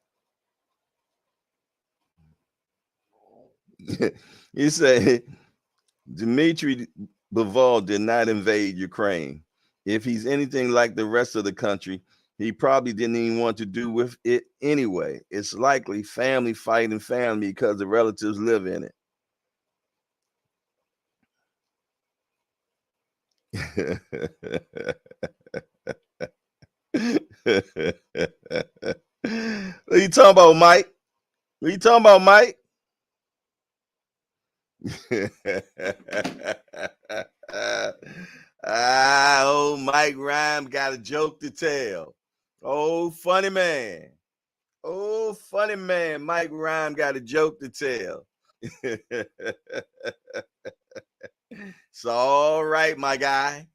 You say Dmitry Bivol did not invade Ukraine. If he's anything like the rest of the country, he probably didn't even want to do with it anyway. It's likely family fighting family because the relatives live in it. What you talking about, Mike? What you talking about, Mike? Old Mike Rhyme got a joke to tell. Oh, funny man. Mike Rhyme got a joke to tell. It's all right, my guy.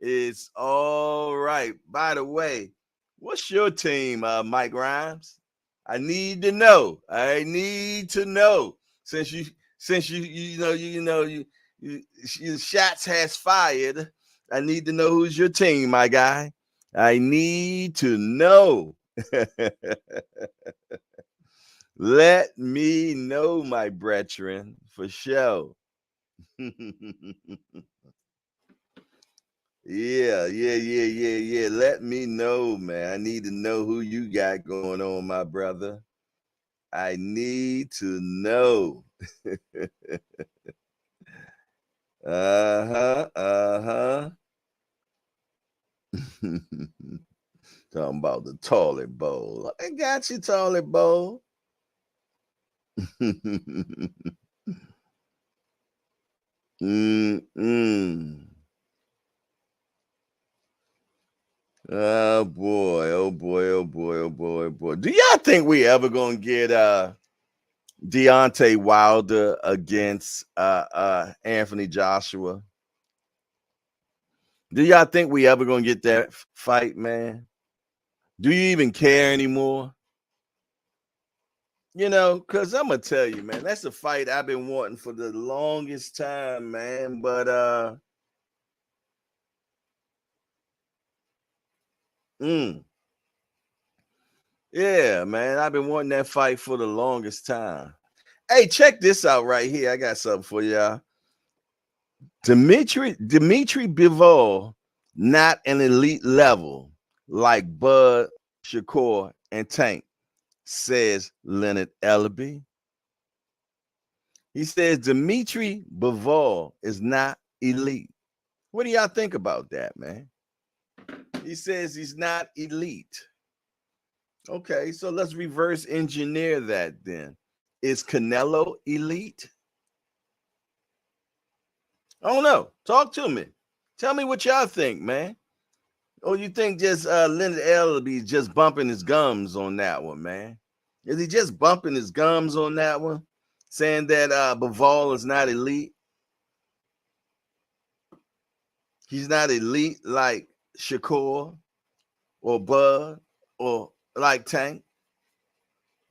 It's all right. By the way, what's your team, Mike Rhymes? I need to know. I need to know. Since you shots has fired. I need to know who's your team, my guy. I need to know. Let me know, my brethren, for sure. Yeah. Let me know, man. I need to know who you got going on, my brother. I need to know. Uh-huh. Talking about the toilet bowl. I got you, toilet bowl. Mm-mm. Oh boy, oh boy, oh boy, oh boy, oh boy. Do y'all think we ever gonna get Deontay Wilder against Anthony Joshua? Do y'all think we ever gonna get that fight, man? Do you even care anymore? You know, because I'm gonna tell you, man, that's a fight I've been wanting for the longest time, man. But yeah, man, I've been wanting that fight for the longest time. Hey, check this out right here. I got something for y'all. Dimitri Bivol, not an elite level like Bud, Shakur, and Tank, says Leonard Ellaby. He says Dimitri Bivol is not elite. What do y'all think about that, man? He says he's not elite. Okay, so let's reverse engineer that then. Is Canelo elite? I don't know. Talk to me. Tell me what y'all think, man. Or you think just Leonard Ellaby just bumping his gums on that one, man? Is he just bumping his gums on that one, saying that Bivol is not elite? He's not elite like Shakur or Bud or like Tank.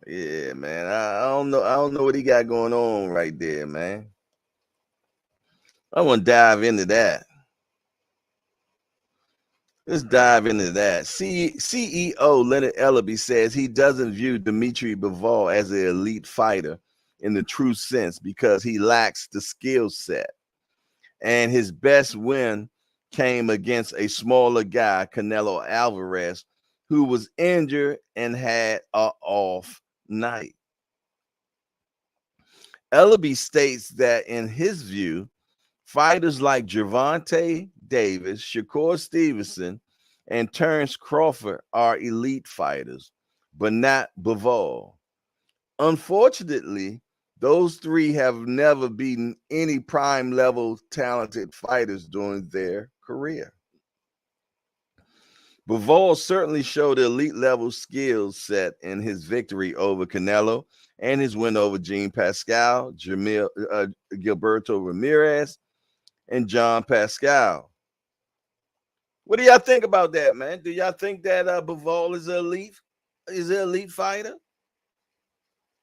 Yeah, man. I don't know. I don't know what he got going on right there, man. I want to dive into that. Let's dive into that. CEO Leonard Ellaby says he doesn't view Dimitri Bivol as an elite fighter in the true sense because he lacks the skill set. And his best win came against a smaller guy, Canelo Alvarez, who was injured and had an off night. Ellaby states that in his view, fighters like Gervonta Davis, Shakur Stevenson, and Terrence Crawford are elite fighters, but not Bivol. Unfortunately, those three have never beaten any prime level talented fighters during their career. Bivol certainly showed elite level skill set in his victory over Canelo and his win over Jean Pascal, Gilberto Ramirez, and John Pascal. What do y'all think about that, man? Do y'all think that Bivol is an elite fighter?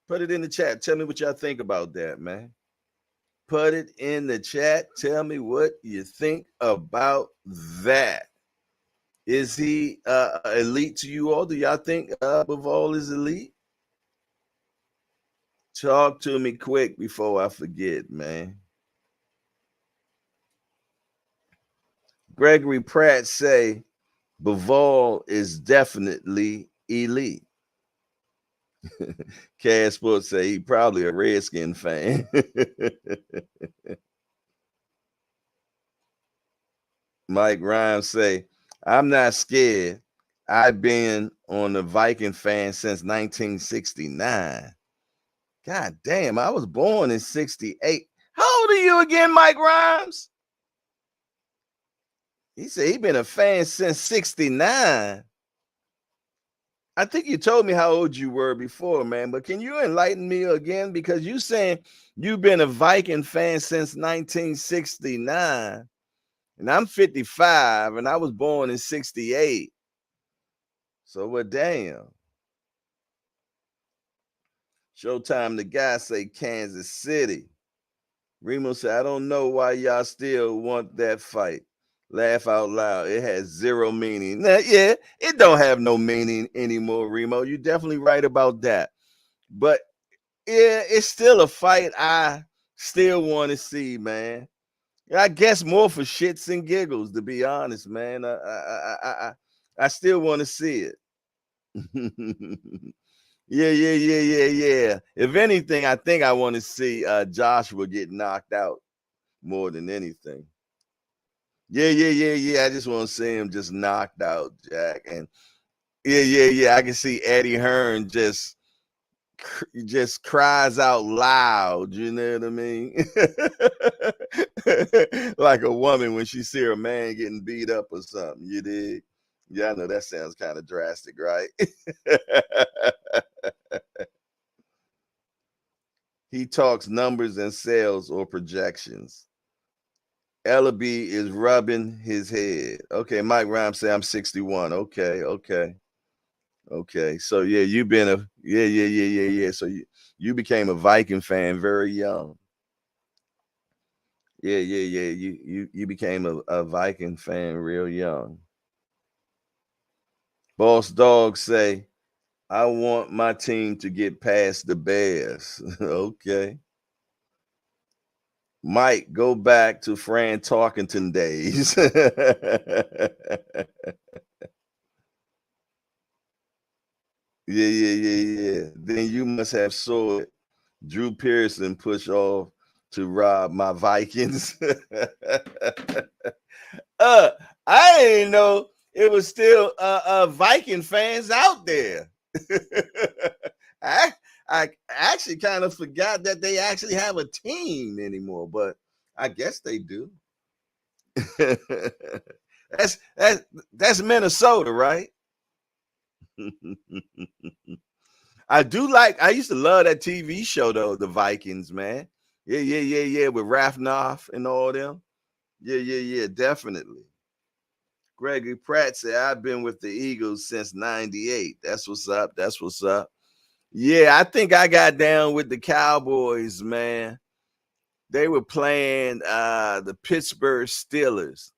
Put it in the chat. Tell me what y'all think about that, man. Put it in the chat. Tell me what you think about that. Is he elite to you all? Do y'all think Bivol is elite? Talk to me quick before I forget, man. Gregory Pratt say Bivol is definitely elite. Cash Sports say he probably a Redskin fan. Mike Rhymes say, I'm not scared. I've been on the Viking fan since 1969. God damn, I was born in 68. How old are you again, Mike Rhymes? He said he been a fan since 69. I think you told me how old you were before, man, but can you enlighten me again? Because you saying you've been a Viking fan since 1969, and I'm 55, and I was born in 68. So, well, damn. Showtime, the guy say Kansas City. Remo said, I don't know why y'all still want that fight. Laugh out loud. It has zero meaning. Now, yeah, it don't have no meaning anymore, Remo. You're definitely right about that. But yeah, it's still a fight I still want to see, man. I guess more for shits and giggles, to be honest, man. I still want to see it. Yeah. If anything, I think I want to see Joshua get knocked out more than anything. Yeah. I just want to see him just knocked out, Jack. And yeah. I can see Eddie Hearn just cries out loud. You know what I mean? Like a woman when she see her man getting beat up or something. You dig? Yeah, I know that sounds kind of drastic, right? He talks numbers and sales or projections. Ellaby is rubbing his head. Okay, Mike Rhymes say I'm 61. Okay. So yeah, you've been a yeah. So you became a Viking fan very young. Yeah. You became a Viking fan real young. Boss Dog say, I want my team to get past the Bears. Okay. Mike, go back to Fran Tarkenton days. Yeah. Then you must have saw it. Drew Pearson push off to rob my Vikings. I didn't know it was still Viking fans out there. I I actually kind of forgot that they actually have a team anymore, but I guess they do. that's Minnesota, right? I used to love that TV show though, the Vikings, man. Yeah, with Rafnoff and all them. Yeah, definitely. Gregory Pratt said, I've been with the Eagles since 98. That's what's up. Yeah, I think I got down with the Cowboys, man. They were playing the Pittsburgh Steelers.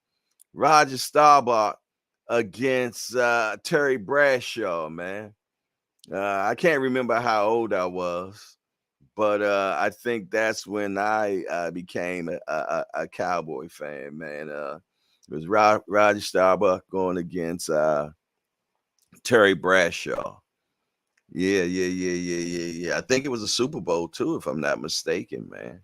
Roger Staubach against Terry Bradshaw, man. I can't remember how old I was, but I think that's when I became a Cowboy fan, man. It was Roger Staubach going against Terry Bradshaw. Yeah. I think it was a Super Bowl too, if I'm not mistaken, man.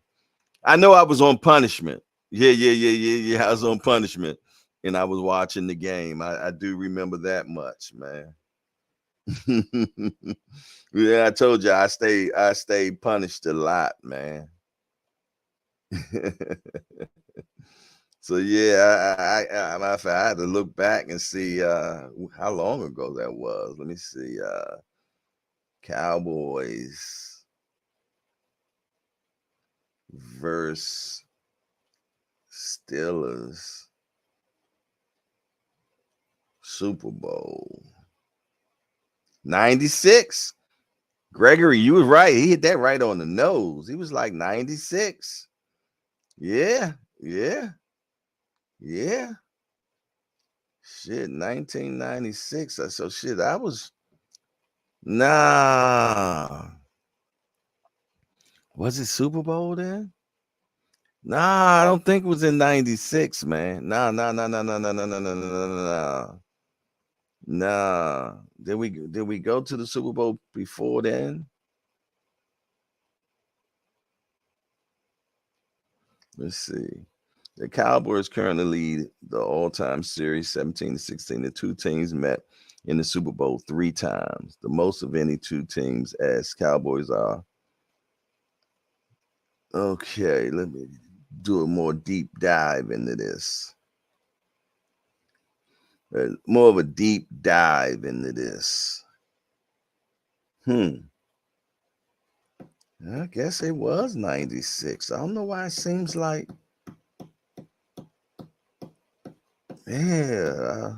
I know I was on punishment. Yeah. I was on punishment, and I was watching the game. I do remember that much, man. Yeah, I told you I stayed punished a lot, man. So yeah, I had to look back and see how long ago that was. Let me see. Cowboys versus Steelers Super Bowl 96. Gregory, you were right. He hit that right on the nose. He was like 96. Yeah. Shit, 1996. So shit, I was nah. Was it Super Bowl then? Nah, I don't think it was in 96, man. Nah. Nah. Did we go to the Super Bowl before then? Let's see. The Cowboys currently lead the all-time series 17-16. The two teams met in the Super Bowl 3 times, the most of any two teams as Cowboys are. Okay, let me do a more deep dive into this. More of a deep dive into this. I guess it was 96. I don't know why it seems like, yeah.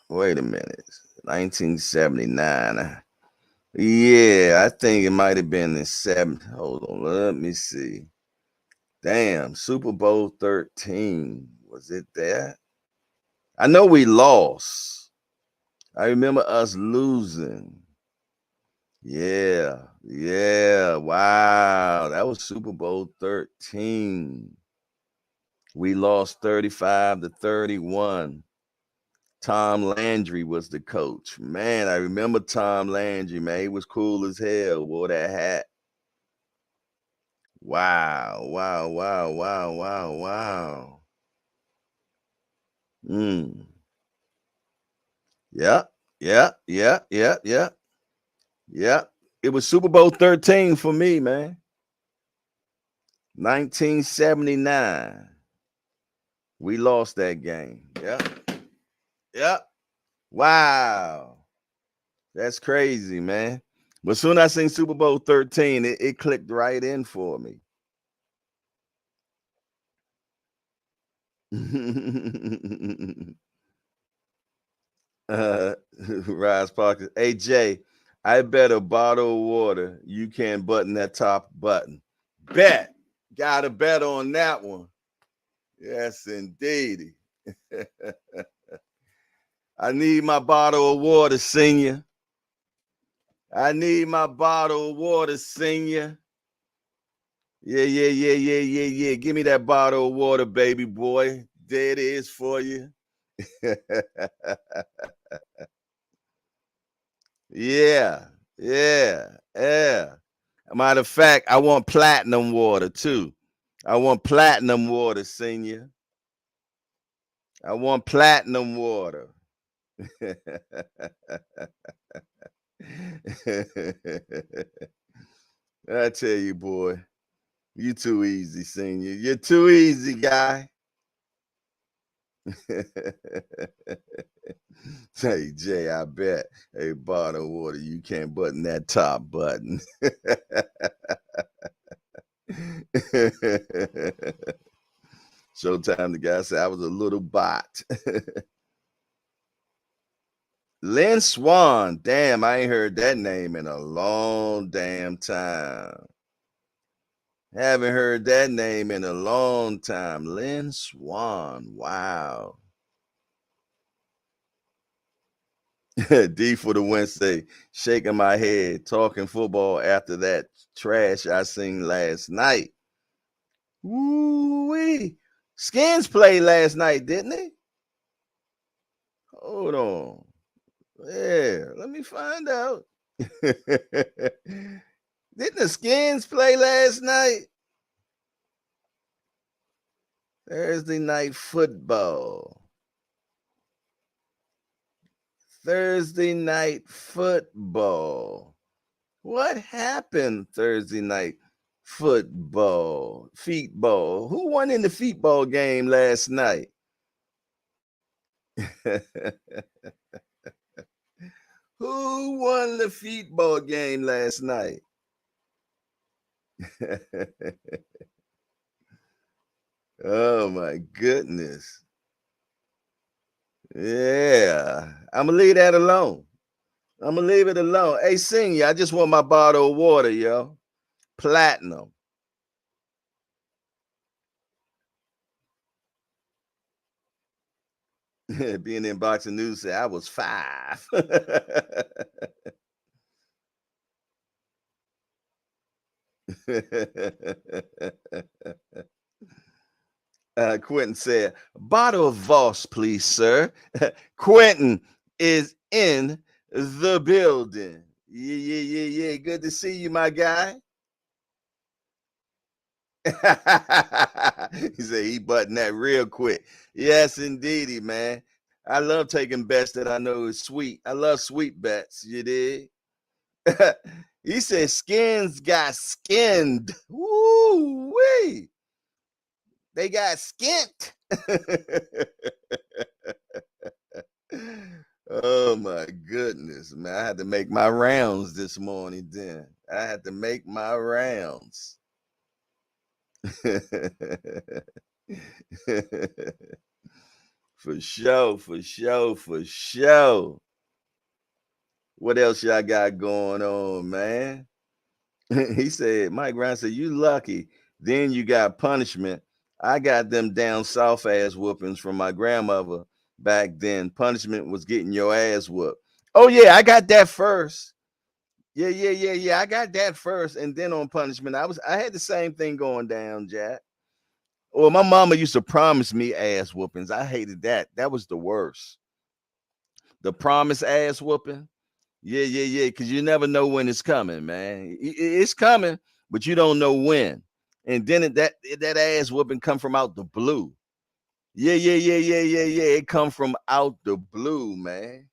Wait a minute. 1979. Yeah, I think it might have been in 7. Hold on, let me see. Damn, Super Bowl 13. Was it that? I know we lost. I remember us losing. Yeah, yeah. Wow. That was Super Bowl 13. We lost 35-31. Tom Landry was the coach. Man, I remember Tom Landry, man. He was cool as hell. Wore that hat. Wow, wow, wow, wow, wow, wow. Mm. Yeah, yeah, yeah, yeah, yeah, yeah. It was Super Bowl 13 for me, man. 1979. We lost that game. Yeah. Yeah. Wow. That's crazy, man. But soon I seen Super Bowl 13, it clicked right in for me. Rise Parker. Hey Jay, I bet a bottle of water you can button that top button. Bet. Got a bet on that one. Yes, indeed. I need my bottle of water, senior. I need my bottle of water, senior. Yeah, yeah, yeah, yeah, yeah, yeah. Give me that bottle of water, baby boy. There it is for you. Yeah, yeah, yeah. Matter of fact, I want platinum water too. I want platinum water, senior. I want platinum water. I tell you, boy, you too easy, senior. You're too easy, guy. Hey, Jay, I bet a bottle of water you can't button that top button. Showtime, the guy said I was a little bot. Lynn Swan. Damn, I ain't heard that name in a long damn time. Haven't heard that name in a long time. Lynn Swan. Wow. D for the Wednesday. Shaking my head, talking football after that trash I seen last night. Woo-wee. Skins played last night, didn't they? Hold on. Yeah, let me find out. Didn't the Skins play last night? Thursday night football. Thursday night football. What happened Thursday night football? Feetball. Who won in the feetball game last night? Who won the feetball game last night? Oh my goodness. Yeah. I'm gonna leave that alone. I'm gonna leave it alone. Hey, senior, I just want my bottle of water, yo. Platinum. Being in boxing news said I was 5. Quentin said, bottle of Voss, please, sir. Quentin is in the building. Yeah, yeah, yeah, yeah. Good to see you, my guy. He said he buttoned that real quick. Yes, indeedy, man. I love taking bets that I know is sweet. I love sweet bets, you dig? He said skins got skinned. Woo wee. They got skint. Oh my goodness. man. I had to make my rounds this morning then. I had to make my rounds. For sure, for sure, for sure. What else y'all got going on, man? He said, Mike Brown said, you lucky. Then you got punishment. I got them down south ass whoopings from my grandmother back then. Punishment was getting your ass whooped. Oh, yeah, I got that first. Yeah. I got that first. And then on punishment, I had the same thing going down, Jack. Well, my mama used to promise me ass whoopings. I hated that. That was the worst. The promise ass whooping. Yeah. Because you never know when it's coming, man. It's coming, but you don't know when. And then that ass whooping come from out the blue. Yeah. It come from out the blue, man.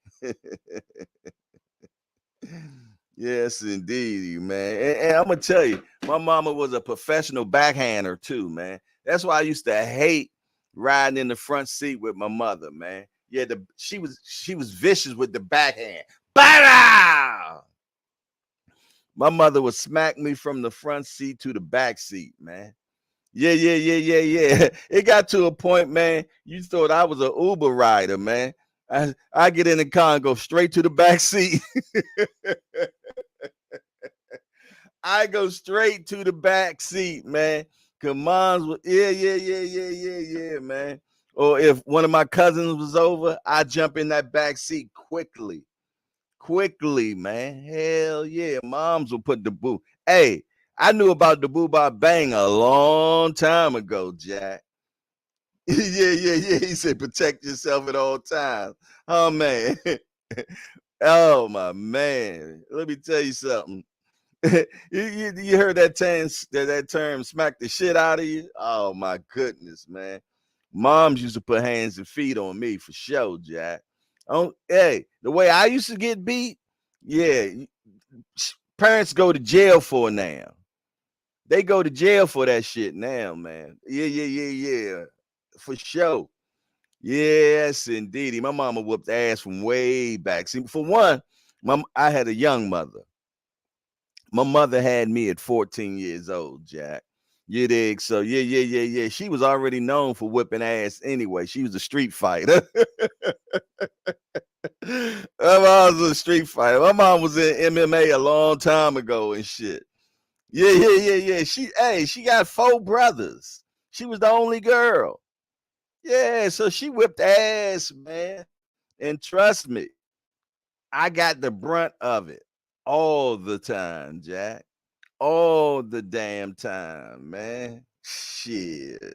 Yes, indeed, man. And I'm gonna tell you, my mama was a professional backhander too, man. That's why I used to hate riding in the front seat with my mother, man. Yeah, she was vicious with the backhand. Bada! My mother would smack me from the front seat to the back seat, man. Yeah. It got to a point, man. You thought I was an Uber rider, man. I get in the car and go straight to the back seat. I go straight to the back seat, man. Cause mom's was, yeah, man. Or if one of my cousins was over, I jump in that back seat quickly, man. Hell yeah, moms will put the boo. Hey, I knew about the boo by bang a long time ago, Jack. Yeah. He said protect yourself at all times. Oh man. Oh my man. Let me tell you something. you heard that term smack the shit out of you? Oh my goodness, man. Moms used to put hands and feet on me for sure, Jack. Oh, hey, the way I used to get beat, yeah, parents go to jail for now. They go to jail for that shit now, man. Yeah. For sure. Yes, indeed. My mama whooped ass from way back. See, for one, I had a young mother. My mother had me at 14 years old, Jack. You dig? So yeah. She was already known for whipping ass anyway. She was a street fighter. My mom was a street fighter. My mom was in MMA a long time ago and shit. Yeah. She got 4 brothers. She was the only girl. Yeah, so she whipped ass, man. And trust me, I got the brunt of it all the time, Jack. All the damn time, man. Shit.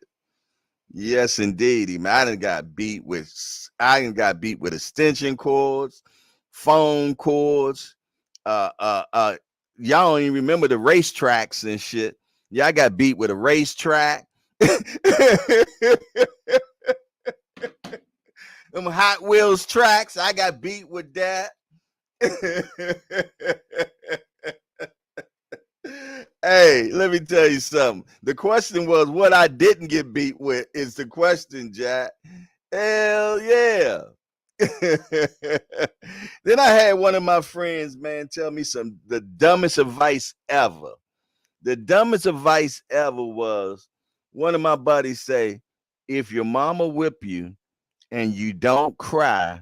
Yes, indeed, man. I done got beat with extension cords, phone cords. Y'all don't even remember the racetracks and shit. Yeah, I got beat with a racetrack. Them Hot Wheels tracks, I got beat with that. Hey, let me tell you something. The question was what I didn't get beat with is the question, Jack. Hell yeah. Then I had one of my friends, man, tell me the dumbest advice ever. The dumbest advice ever was one of my buddies say, if your mama whip you and you don't cry,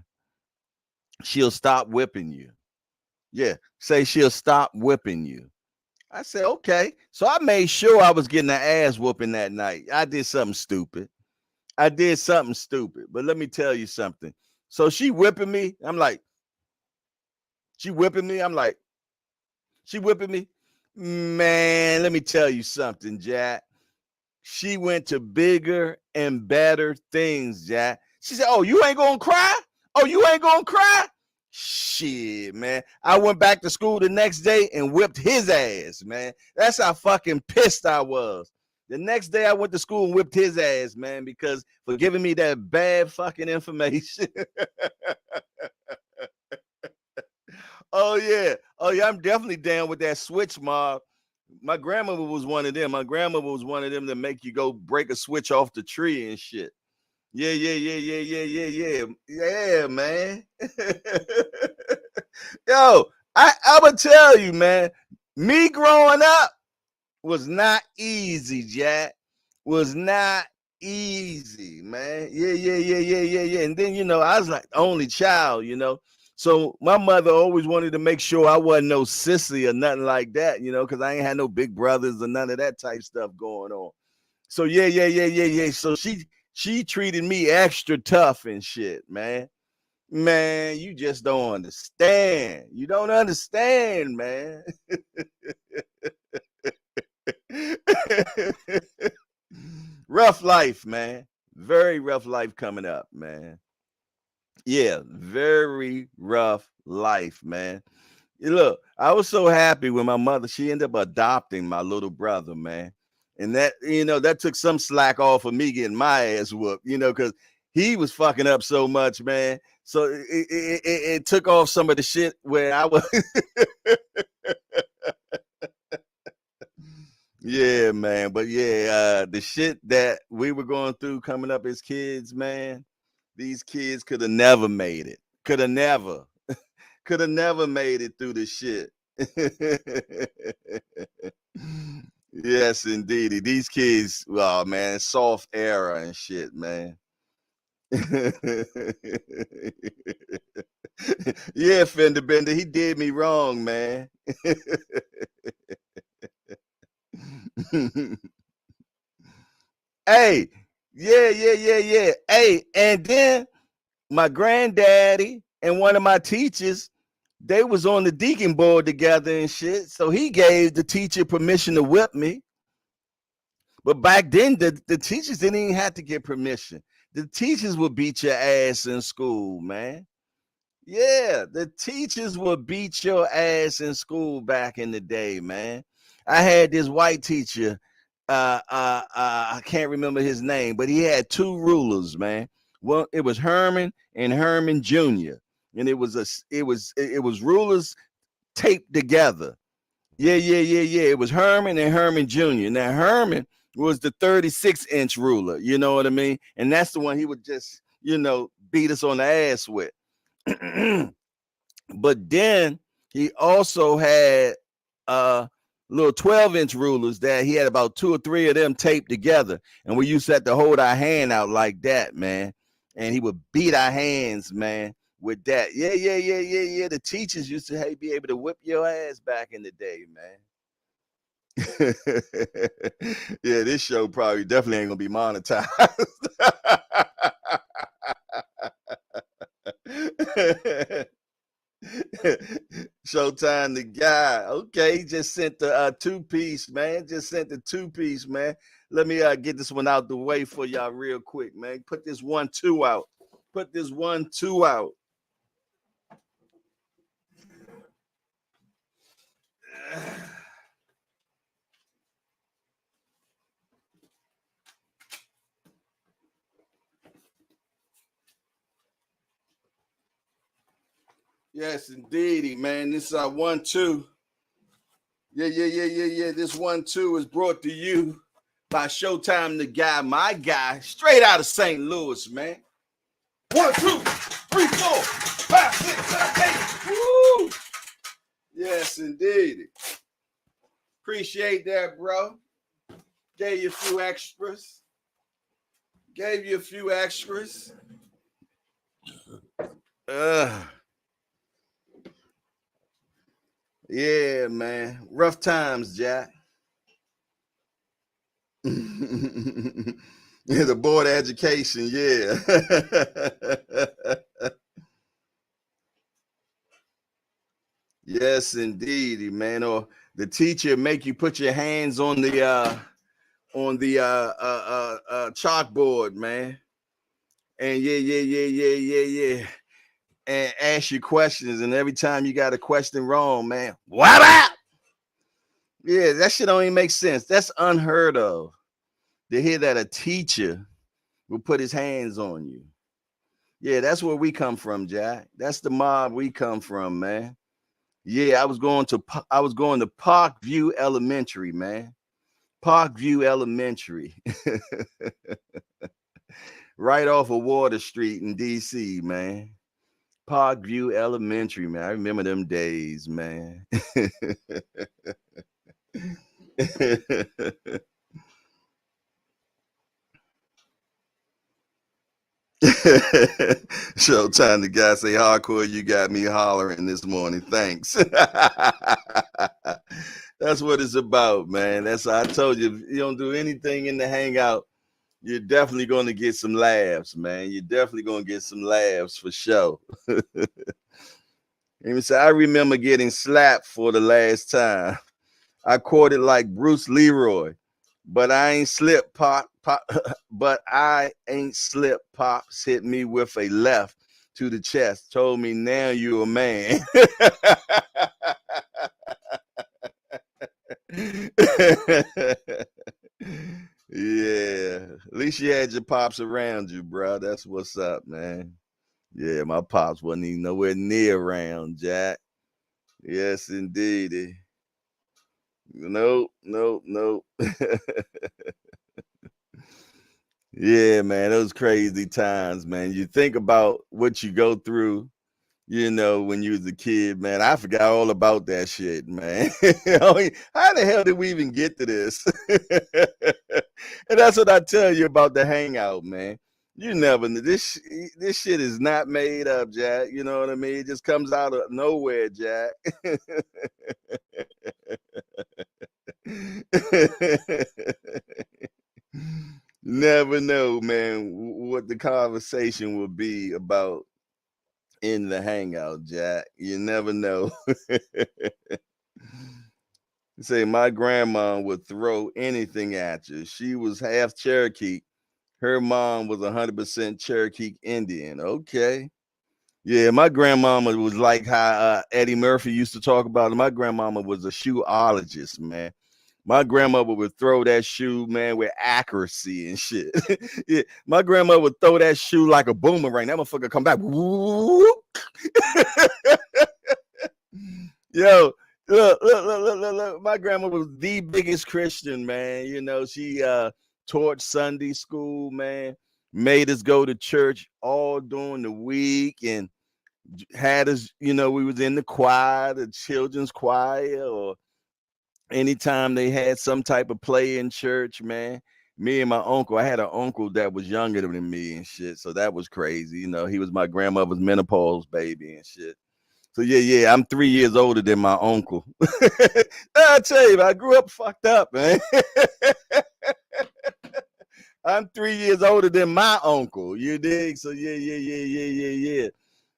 she'll stop whipping you. Yeah, say she'll stop whipping you. I said, okay. So I made sure I was getting an ass whooping that night. I did something stupid. But let me tell you something. So she whipping me. She whipping me. Man, let me tell you something, Jack. She went to bigger and better things, Jack. She said, oh, you ain't gonna cry? Shit, man. I went back to school the next day and whipped his ass, man. That's how fucking pissed I was. The next day I went to school and whipped his ass, man, because for giving me that bad fucking information. Oh yeah, I'm definitely down with that switch mob. My grandmother was one of them. That make you go break a switch off the tree and shit. Yeah, man. Yo, I'ma tell you, man, me growing up was not easy, Jack. Was not easy, man. Yeah. And then, I was like the only child, So my mother always wanted to make sure I wasn't no sissy or nothing like that, because I ain't had no big brothers or none of that type stuff going on. So yeah. So she treated me extra tough and shit, man. Man, you just don't understand. You don't understand, man. Rough life, man. Very rough life coming up, man. Yeah, very rough life, man. Look, I was so happy when my mother, she ended up adopting my little brother, man. And that took some slack off of me getting my ass whooped, because he was fucking up so much, man. So it took off some of the shit where I was. Yeah, man. But yeah, the shit that we were going through coming up as kids, man, these kids could have never made it. Could have never made it through the shit. Yes, indeed. These kids, oh man, soft era and shit, man. Yeah, Fender Bender, he did me wrong, man. Hey, yeah. Hey, and then my granddaddy and one of my teachers, they was on the deacon board together and shit. So he gave the teacher permission to whip me. But back then, the teachers didn't even have to get permission. The teachers would beat your ass in school, man. Yeah, the teachers would beat your ass in school back in the day, man. I had this white teacher. I can't remember his name, but he had two rulers, man. Well, it was Herman and Herman Jr. And it was rulers taped together. Yeah. It was Herman and Herman Jr. Now Herman was the 36-inch ruler, you know what I mean? And that's the one he would just, beat us on the ass with. But then he also had little 12-inch rulers that he had about 2 or 3 of them taped together. And we used to have to hold our hand out like that, man. And he would beat our hands, man, with that. Yeah. The teachers used to be able to whip your ass back in the day, man. Yeah, this show probably definitely ain't gonna be monetized. Showtime the guy. Okay, just sent the 2-piece, man. Just sent the 2-piece, man. Let me get this one out the way for y'all real quick, man. Put this 1-2 out. Put this 1-2 out. Yes, indeedy, man. This 1-2. Yeah. This 1-2 is brought to you by Showtime the guy, my guy, straight out of St. Louis, man. 1, 2, 3, 4, 5, 6, 7, 8. Woo! Yes, indeed. Appreciate that, bro. Gave you a few extras. Yeah, man. Rough times, Jack. Yeah, the board of education, yeah. Yes, indeed, man. Or the teacher make you put your hands on the chalkboard, man. And yeah. And ask you questions, and every time you got a question wrong, man, what up? Yeah, that shit don't even make sense. That's unheard of. To hear that a teacher will put his hands on you. Yeah, that's where we come from, Jack. That's the mob we come from, man. Yeah, I was going to Parkview Elementary, man. Parkview Elementary. Right off of Water Street in DC, man. Parkview Elementary, man. I remember them days, man. Showtime, the guy say, hardcore, you got me hollering this morning. Thanks. That's what it's about, man. That's I told you, if you don't do anything in the hangout, you're definitely going to get some laughs, man. You're definitely going to get some laughs for sure. Even say, I remember getting slapped for the last time. I caught it like Bruce Leroy, but I ain't slipped. But I ain't slipped. Pops hit me with a left to the chest. Told me, now you a man. Yeah, at least you had your pops around you, bro. That's what's up, man. Yeah, my pops wasn't even nowhere near around, Jack. Yes, indeed. Nope. Yeah, man, those crazy times, man. You think about what you go through, when you was a kid, man. I forgot all about that shit, man. How the hell did we even get to this? And that's what I tell you about the hangout, man. You never know. This shit is not made up, Jack. You know what I mean? It just comes out of nowhere, Jack. Never know, man, what the conversation will be about in the hangout, Jack. You never know. Say my grandma would throw anything at you. She was half Cherokee. Her mom was 100% Cherokee Indian. Okay. Yeah, my grandmama was like how Eddie Murphy used to talk about it. My grandmama was a shoeologist, man. My grandmother would throw that shoe, man, with accuracy and shit. Yeah, my grandmother would throw that shoe like a boomerang. That motherfucker come back. Whoop. Yo, look. My grandma was the biggest Christian, man. She taught Sunday school, man. Made us go to church all during the week and had us, we was in the choir, the children's choir, or anytime they had some type of play in church, man. Me and my uncle, I had an uncle that was younger than me and shit. So that was crazy. He was my grandmother's menopause baby and shit. So yeah, I'm 3 years older than my uncle. I tell you, I grew up fucked up, man. I'm 3 years older than my uncle. You dig? So yeah.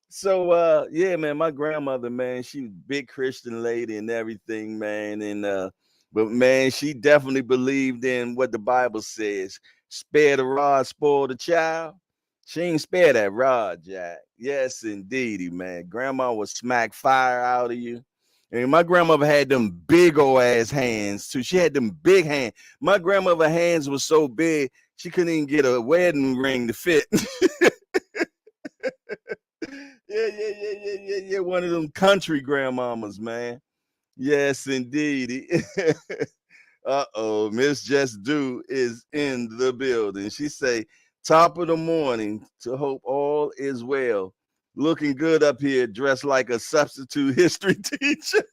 So yeah, man, my grandmother, man, she was a big Christian lady and everything, man. And but man, she definitely believed in what the Bible says. Spare the rod, spoil the child. She ain't spare that rod, Jack. Yes, indeedy, man. Grandma would smack fire out of you. And my grandmother had them big old ass hands too. She had them big hands. My grandmother's hands were so big, she couldn't even get a wedding ring to fit. Yeah. One of them country grandmamas, man. Yes, indeed. Uh-oh, Miss Just Do is in the building. She say, top of the morning to hope all is well. Looking good up here, dressed like a substitute history teacher.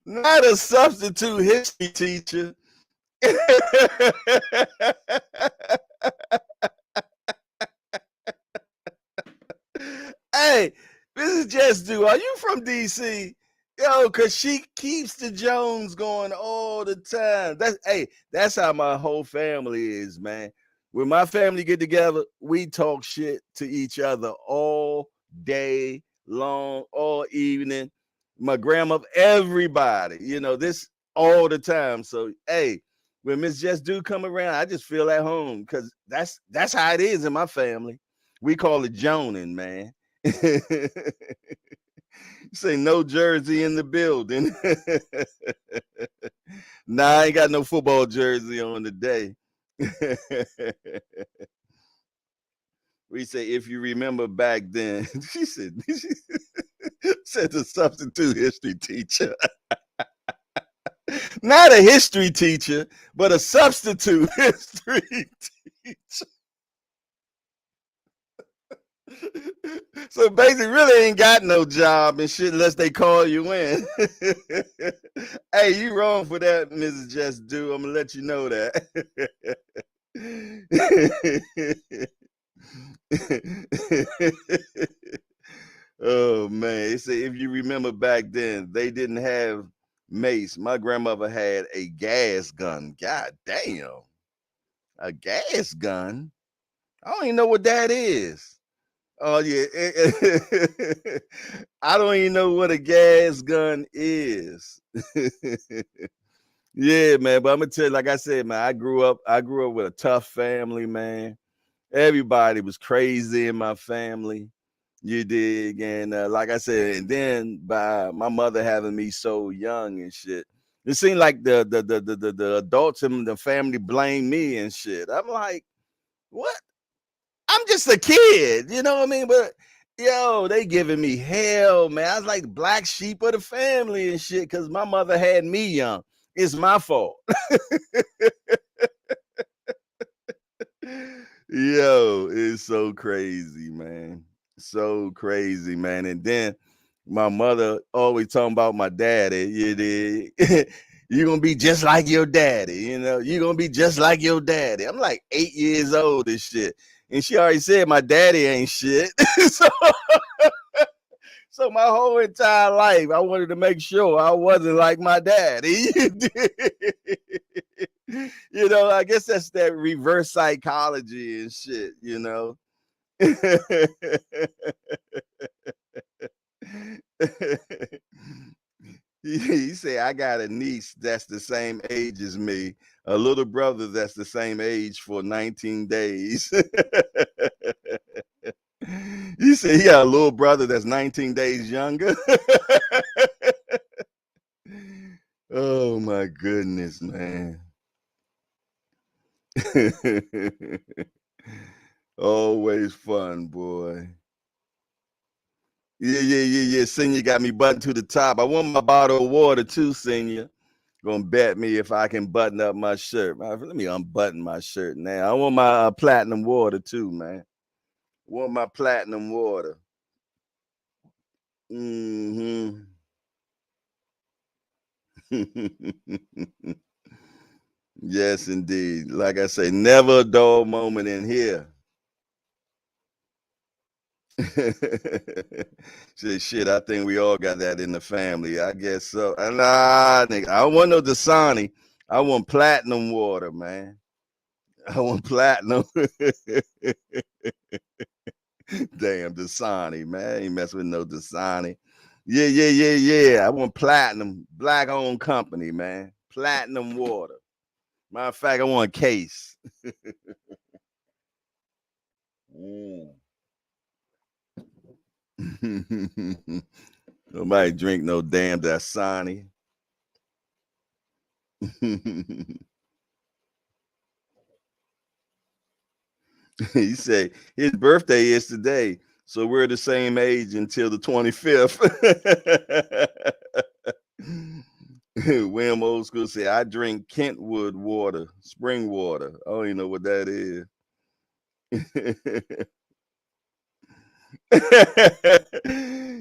Not a substitute history teacher. Hey, this is Just Do. Are you from DC? Yo, cause she keeps the Jones going all the time. That's how my whole family is, man. When my family get together, we talk shit to each other all day long, all evening. My grandma, everybody, this all the time. So hey, when Miss Just Do come around, I just feel at home because that's how it is in my family. We call it Joning, man. Say no jersey in the building. Nah, I ain't got no football jersey on today. We say, if you remember back then, she said the substitute history teacher. Not a history teacher, but a substitute history teacher. So basically, really ain't got no job and shit unless they call you in. Hey, you wrong for that, Mrs. Just Do. I'm gonna let you know that. Oh man, they say if you remember back then, they didn't have mace. My grandmother had a gas gun. God damn, a gas gun. I don't even know what that is. Oh yeah, I don't even know what a gas gun is. Yeah, man. But I'm gonna tell you, like I said, man, I grew up with a tough family, man. Everybody was crazy in my family. You dig? And like I said, and then by my mother having me so young and shit, it seemed like the adults in the family blame me and shit. I'm like, what? I'm just a kid, you know what I mean? But yo, they giving me hell, man. I was like black sheep of the family and shit because my mother had me young. It's my fault. Yo, it's so crazy, man. So crazy, man. And then my mother always talking about my daddy. You did. You're gonna be just like your daddy, you know. You're gonna be just like your daddy. I'm like 8 years old and shit. And she already said my daddy ain't shit. so, so my whole entire life, I wanted to make sure I wasn't like my daddy. You know, I guess that's that reverse psychology and shit, you know. You say I got a niece that's the same age as me, a little brother that's the same age for 19 days. You say he got a little brother that's 19 days younger. Oh my goodness, man. Always fun, boy. Yeah. Senior got me buttoned to the top. I want my bottle of water too, Senior. Gonna bet me if I can button up my shirt. Let me unbutton my shirt now. I want my platinum water too, man. I want my platinum water. Mm-hmm. Yes, indeed. Like I say, never a dull moment in here. Shit, I think we all got that in the family. I guess so. Nah, nigga, I don't want no Dasani. I want platinum water, man. I want platinum. Damn, Dasani, man. I ain't messing with no Dasani. Yeah. I want platinum, black owned company, man. Platinum water. Matter of fact, I want a case. Mm. Nobody drink no damn Dasani. He said his birthday is today, so we're the same age until the 25th. William Old School said, I drink Kentwood water, spring water. I don't even know what that is.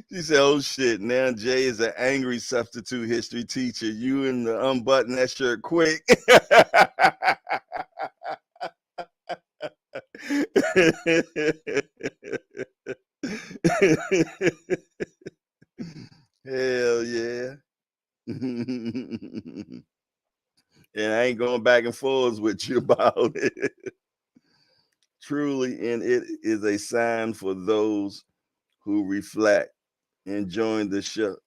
She said, oh shit, now Jay is an angry substitute history teacher. You and the unbutton that shirt quick. Hell yeah. And I ain't going back and forth with you about it. Truly, and it is a sign for those who reflect. Enjoying the show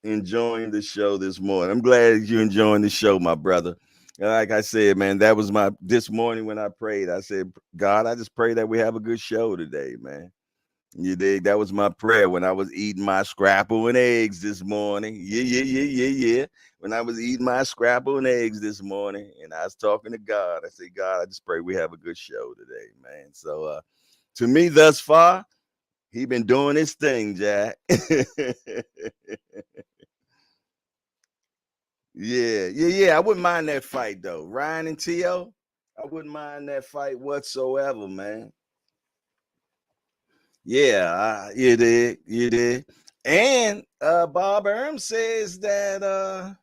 this morning. I'm glad you're enjoying the show, my brother. And like I said, man, that was my this morning when I prayed. I said, God, I just pray that we have a good show today, man. You dig? That was my prayer when I was eating my scrapple and eggs this morning. Yeah. When I was eating my scrapple and eggs this morning, and I was talking to God, I said, God, I just pray we have a good show today, man. So to me, thus far, he been doing his thing, Jack. Yeah. I wouldn't mind that fight though. Ryan and Tio, I wouldn't mind that fight whatsoever, man. Yeah, you did. And Bob Arum says that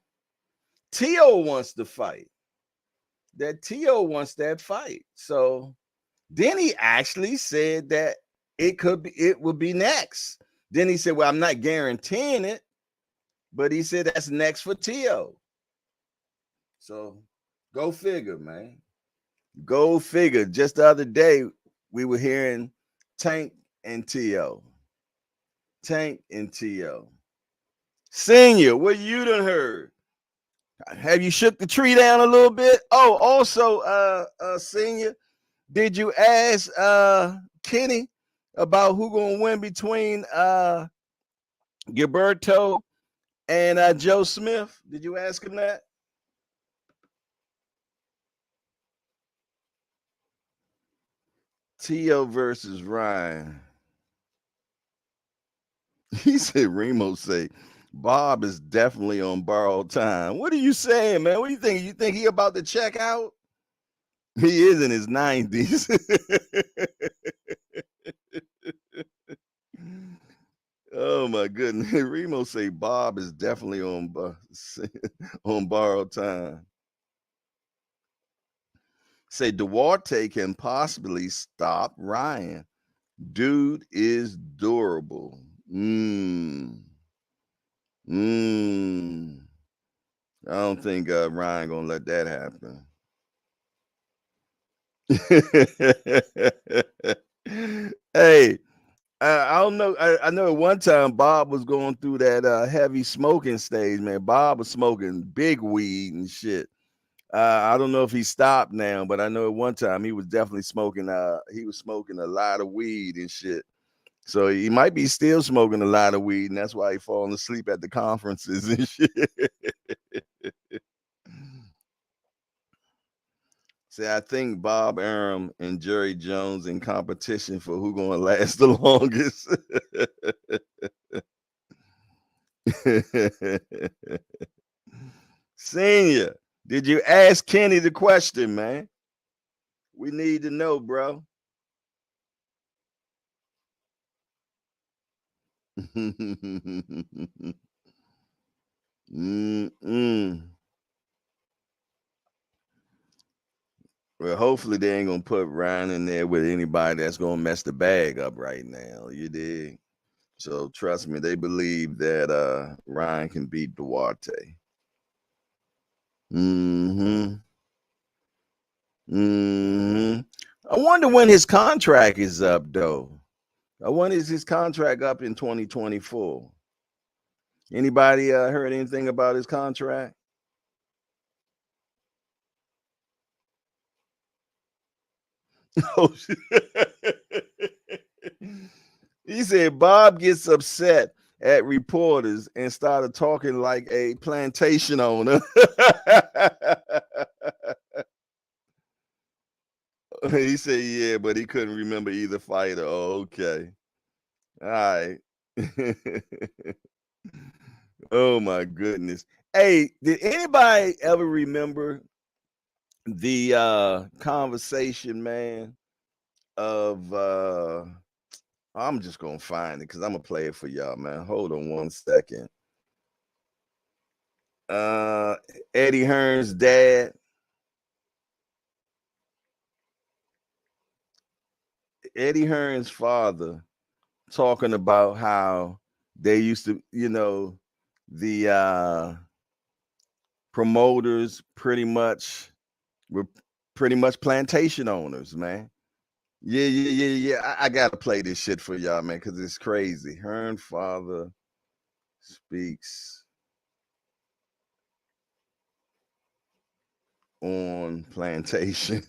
Tio wants to fight. That Tio wants that fight. So then he actually said that it would be next. Then he said, well, I'm not guaranteeing it, but he said that's next for Tio. So go figure, man. Go figure. Just the other day, we were hearing Tank and Tio. Tank and Tio. Senior, what you done heard? Have you shook the tree down a little bit? Oh, also, Senior, did you ask Kenny about who gonna win between Gilberto and Joe Smith? Did you ask him that? Tio versus Ryan. He said Remo say Bob is definitely on borrowed time. What are you saying, man? What do you think? You think he about to check out? He is in his 90s. Oh my goodness. Remo say Bob is definitely on borrowed time. Say Duarte can possibly stop Ryan. Dude is durable. I don't think Ryan gonna let that happen. Hey, I don't know. I know at one time Bob was going through that heavy smoking stage, man. Bob was smoking big weed and shit. I don't know if he stopped now, but I know at one time he was definitely smoking. He was smoking a lot of weed and shit. So he might be still smoking a lot of weed, and that's why he falling asleep at the conferences and shit. See, I think Bob Arum and Jerry Jones in competition for who gonna last the longest. Senior, did you ask Kenny the question, man? We need to know, bro. Well, hopefully they ain't gonna put Ryan in there with anybody that's gonna mess the bag up right now. You dig? So trust me, they believe that Ryan can beat Duarte. Mm-hmm. Mm-hmm. I wonder when his contract is up, though. I wonder is his contract up in 2024? Anybody heard anything about his contract? Oh, he said Bob gets upset at reporters and started talking like a plantation owner. He said, yeah, but he couldn't remember either fighter. Oh, okay. All right. Oh my goodness. Hey, did anybody ever remember the conversation, man, of I'm just gonna find it because I'm gonna play it for y'all, man. Hold on one second. Uh Eddie Hearn's dad. Eddie Hearn's father talking about how they used to, the promoters were pretty much plantation owners, man. Yeah. I gotta play this shit for y'all, man, because it's crazy. Hearn father speaks on plantation.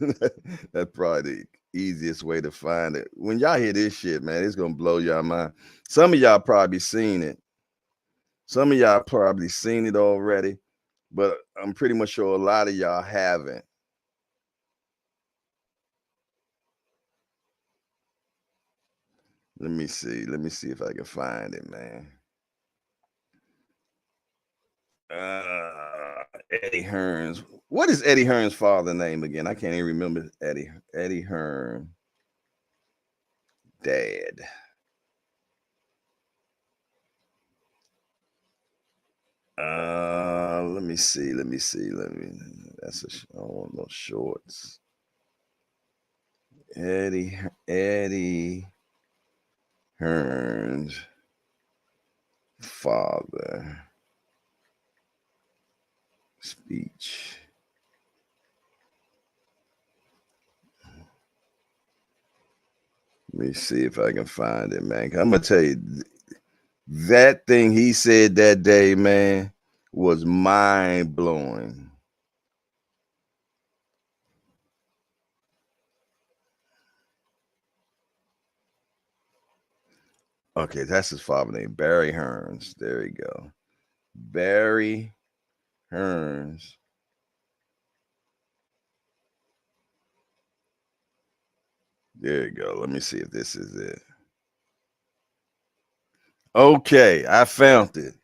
That's probably the easiest way to find it. When y'all hear this shit, man, it's gonna blow y'all mind. Some of y'all probably seen it. Some of y'all probably seen it already, but I'm pretty much sure a lot of y'all haven't. Let me see. Let me see if I can find it, man. Eddie Hearn's. What is Eddie Hearn's father name again? I can't even remember Eddie Hearn. Dad. Let me see. That's I don't want no shorts. Eddie Hearn's father. Speech. Let me see if I can find it, man. I'm gonna tell you, that thing he said that day, man, was mind blowing. Okay, that's his father name, Barry Hearns. There you go, Barry Hearns. There you go. Let me see if this is it. Okay, I found it.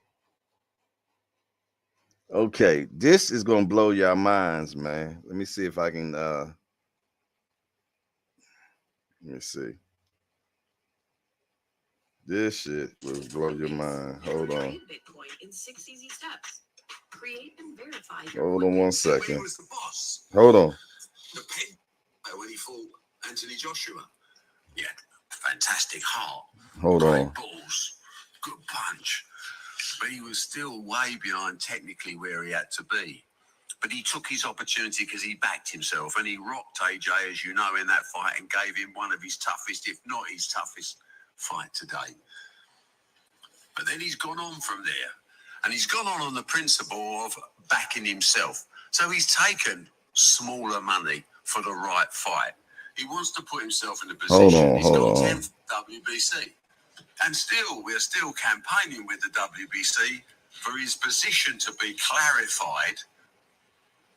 Okay, this is gonna blow your minds, man. Let me see if I can let me see. This shit will blow your mind. Hold on. Bitcoin in 6 easy steps. Create and verify. Hold on 1 second. Hold on. When he fought Anthony Joshua. Yeah, fantastic heart. Hold on. Balls, good punch. But he was still way behind technically where he had to be. But he took his opportunity because he backed himself and he rocked AJ, as you know, in that fight and gave him one of his toughest, if not his toughest, fight today. But then he's gone on from there. And he's gone on the principle of backing himself. So he's taken smaller money for the right fight. He wants to put himself in a position. He's got 10th WBC. And still, we're still campaigning with the WBC for his position to be clarified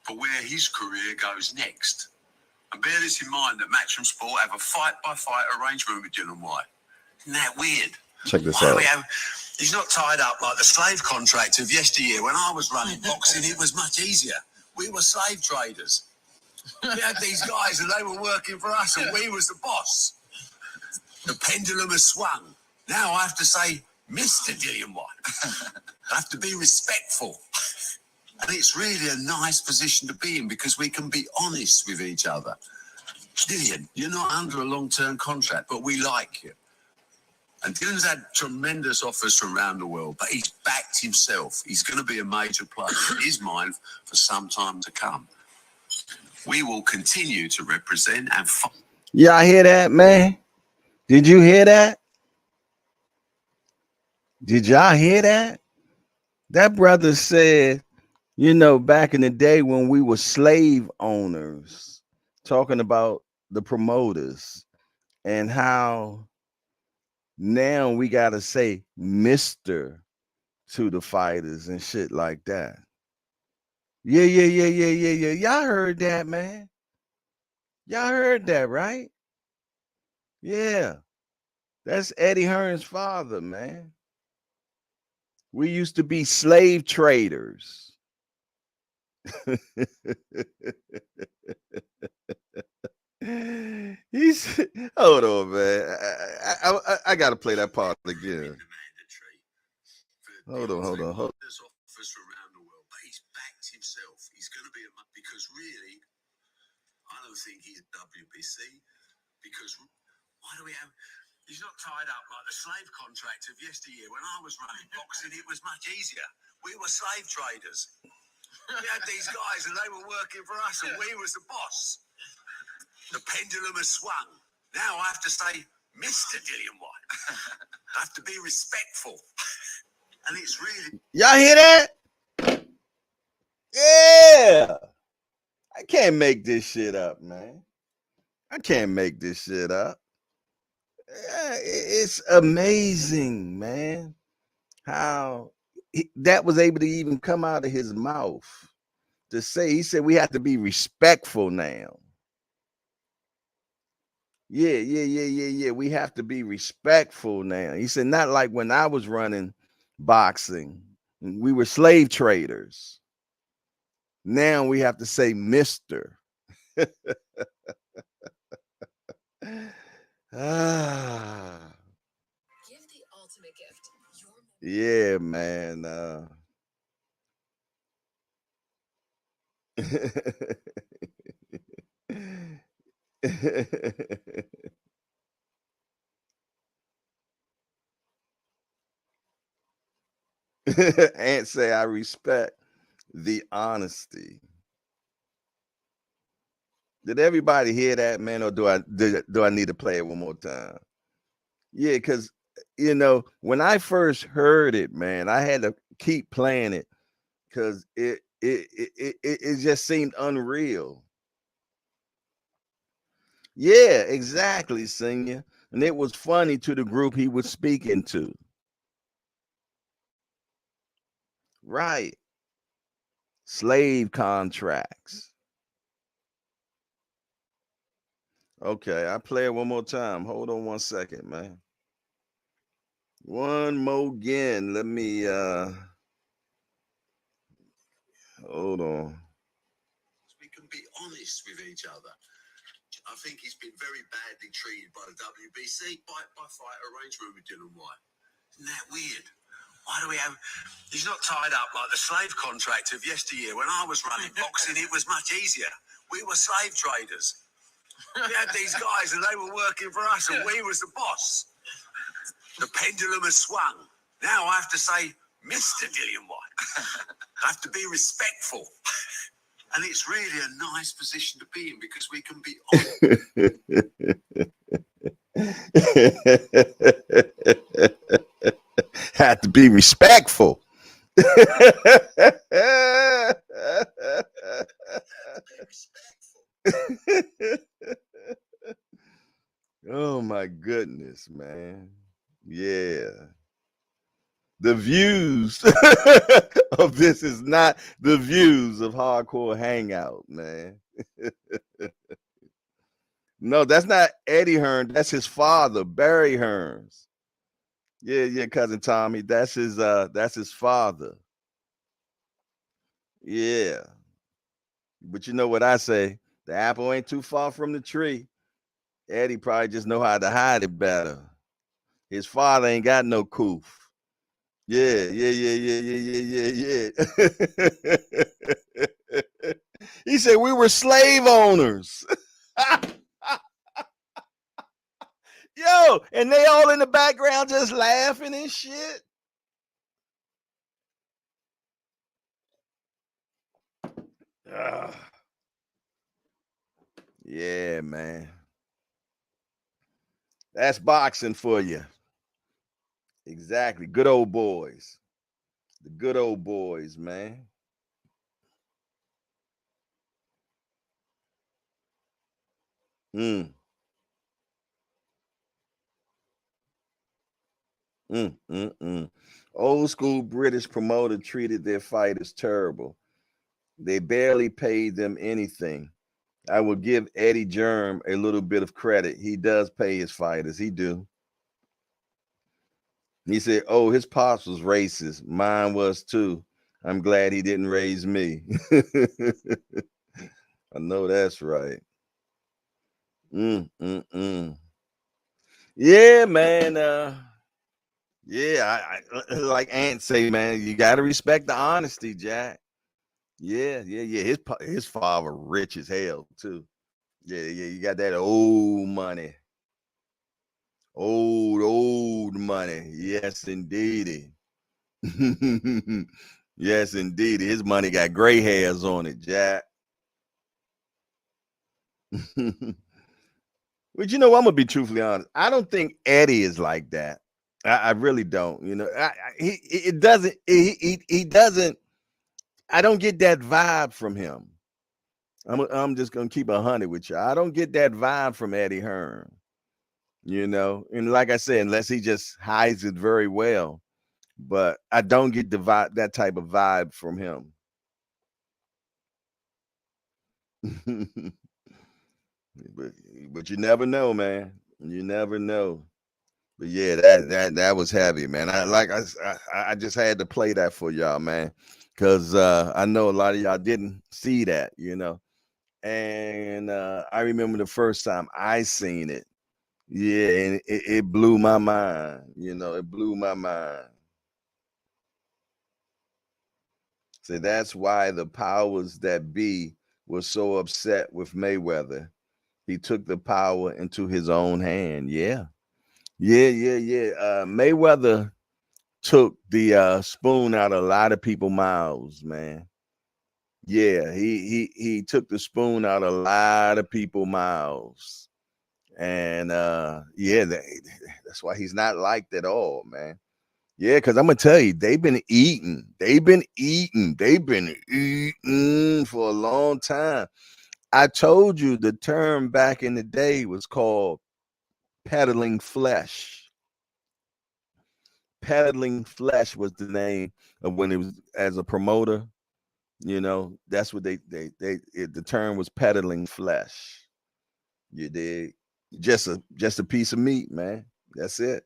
for where his career goes next. And bear this in mind that Matchroom Sport have a fight-by-fight arrangement with Dylan White. Isn't that weird? Check this out. He's not tied up like the slave contract of yesteryear. When I was running boxing, it was much easier. We were slave traders. We had these guys and they were working for us and we was the boss. The pendulum has swung. Now I have to say, Mr. Dillian White. I have to be respectful. And it's really a nice position to be in because we can be honest with each other. Dillian, you're not under a long-term contract, but we like you. And Dylan's had tremendous offers from around the world, but he's backed himself. He's going to be a major player in his mind for some time to come. We will continue to represent and fight. Y'all hear that, man? Did you hear that? Did y'all hear that? That brother said, you know, back in the day when we were slave owners, talking about the promoters and how now we got to say Mr. to the fighters and shit like that. Yeah. Y'all heard that, man. Y'all heard that, right? Yeah. That's Eddie Hearn's father, man. We used to be slave traders. He's hold on, man. I gotta play that part again. Hold on. Offers from around the world, but he's backed himself. He's going to be because really, I don't think he's WBC because why do we have? He's not tied up like the slave contract of yesteryear. When I was running boxing, it was much easier. We were slave traders. We had these guys and they were working for us and we was the boss. The pendulum has swung. Now I have to say, Mr. Dillian White. I have to be respectful. And it's really... Y'all hear that? Yeah. I can't make this shit up, man. I can't make this shit up. It's amazing, man, how that was able to even come out of his mouth to say. He said we have to be respectful now. Yeah. We have to be respectful now. He said, not like when I was running boxing, we were slave traders. Now we have to say Mr. Ah, Give the ultimate gift. yeah, man. And say I respect the honesty. Did everybody hear that, man, or do I need to play it one more time? Yeah, because when I first heard it, man, I had to keep playing it because it just seemed unreal. Yeah, exactly, Senior. And it was funny to the group he was speaking to. Right. Slave contracts. Okay, I play it one more time. Hold on one second, man. One more again. Let me hold on. We can be honest with each other. I think he's been very badly treated by the WBC by fight arrangement with Dylan White. Isn't that weird? Why do we have? He's not tied up like the slave contract of yesteryear. When I was running boxing, it was much easier. We were slave traders. We had these guys, and they were working for us, and we was the boss. The pendulum has swung. Now I have to say, Mr. Dillian White. I have to be respectful. And it's really a nice position to be in because we can be honest. Have to be respectful. Oh my goodness, man. Yeah. The views of this is not the views of Hardcore Hangout, man. No, that's not Eddie Hearn. That's his father, Barry Hearns. Yeah, cousin Tommy. That's his father. Yeah. But you know what I say? The apple ain't too far from the tree. Eddie probably just know how to hide it better. His father ain't got no coof. Yeah. He said we were slave owners. Yo, and they all in the background just laughing and shit. Yeah, man. That's boxing for you. Exactly. Good old boys. The good old boys, man. Mm. Old school British promoter treated their fighters terrible. They barely paid them anything. I will give Eddie Germ a little bit of credit. He does pay his fighters. He do. He said, "Oh, his pops was racist. Mine was too. I'm glad he didn't raise me." I know that's right. Yeah, man. Yeah, I like Ant say, man, you got to respect the honesty, Jack. Yeah. His father rich as hell too. Yeah. You got that old money, old money. Yes, indeedy. Yes, indeed. His money got gray hairs on it, Jack. But I'm gonna be truthfully honest. I don't think Eddie is like that. I really don't. It doesn't. He doesn't. I don't get that vibe from him. I'm just gonna keep 100 with you. I don't get that vibe from Eddie Hearn. And like I said, unless he just hides it very well, but I don't get the vibe, that type of vibe from him. but you never know, man. You never know. But yeah, that was heavy, man. I just had to play that for y'all, man, because I know a lot of y'all didn't see that, and I remember the first time I seen it. Yeah, and it blew my mind. It blew my mind. So that's why the powers that be were so upset with Mayweather. He took the power into his own hand. Yeah. Yeah. Mayweather took the spoon out of a lot of people's mouths, man. Yeah, he took the spoon out of a lot of people's mouths. And yeah, that's why he's not liked at all, man. Yeah, because I'm gonna tell you, they've been eating for a long time. I told you the term back in the day was called peddling flesh. Peddling flesh was the name of when it was as a promoter. That's what the term was, peddling flesh. You dig? Just a piece of meat, man. That's it.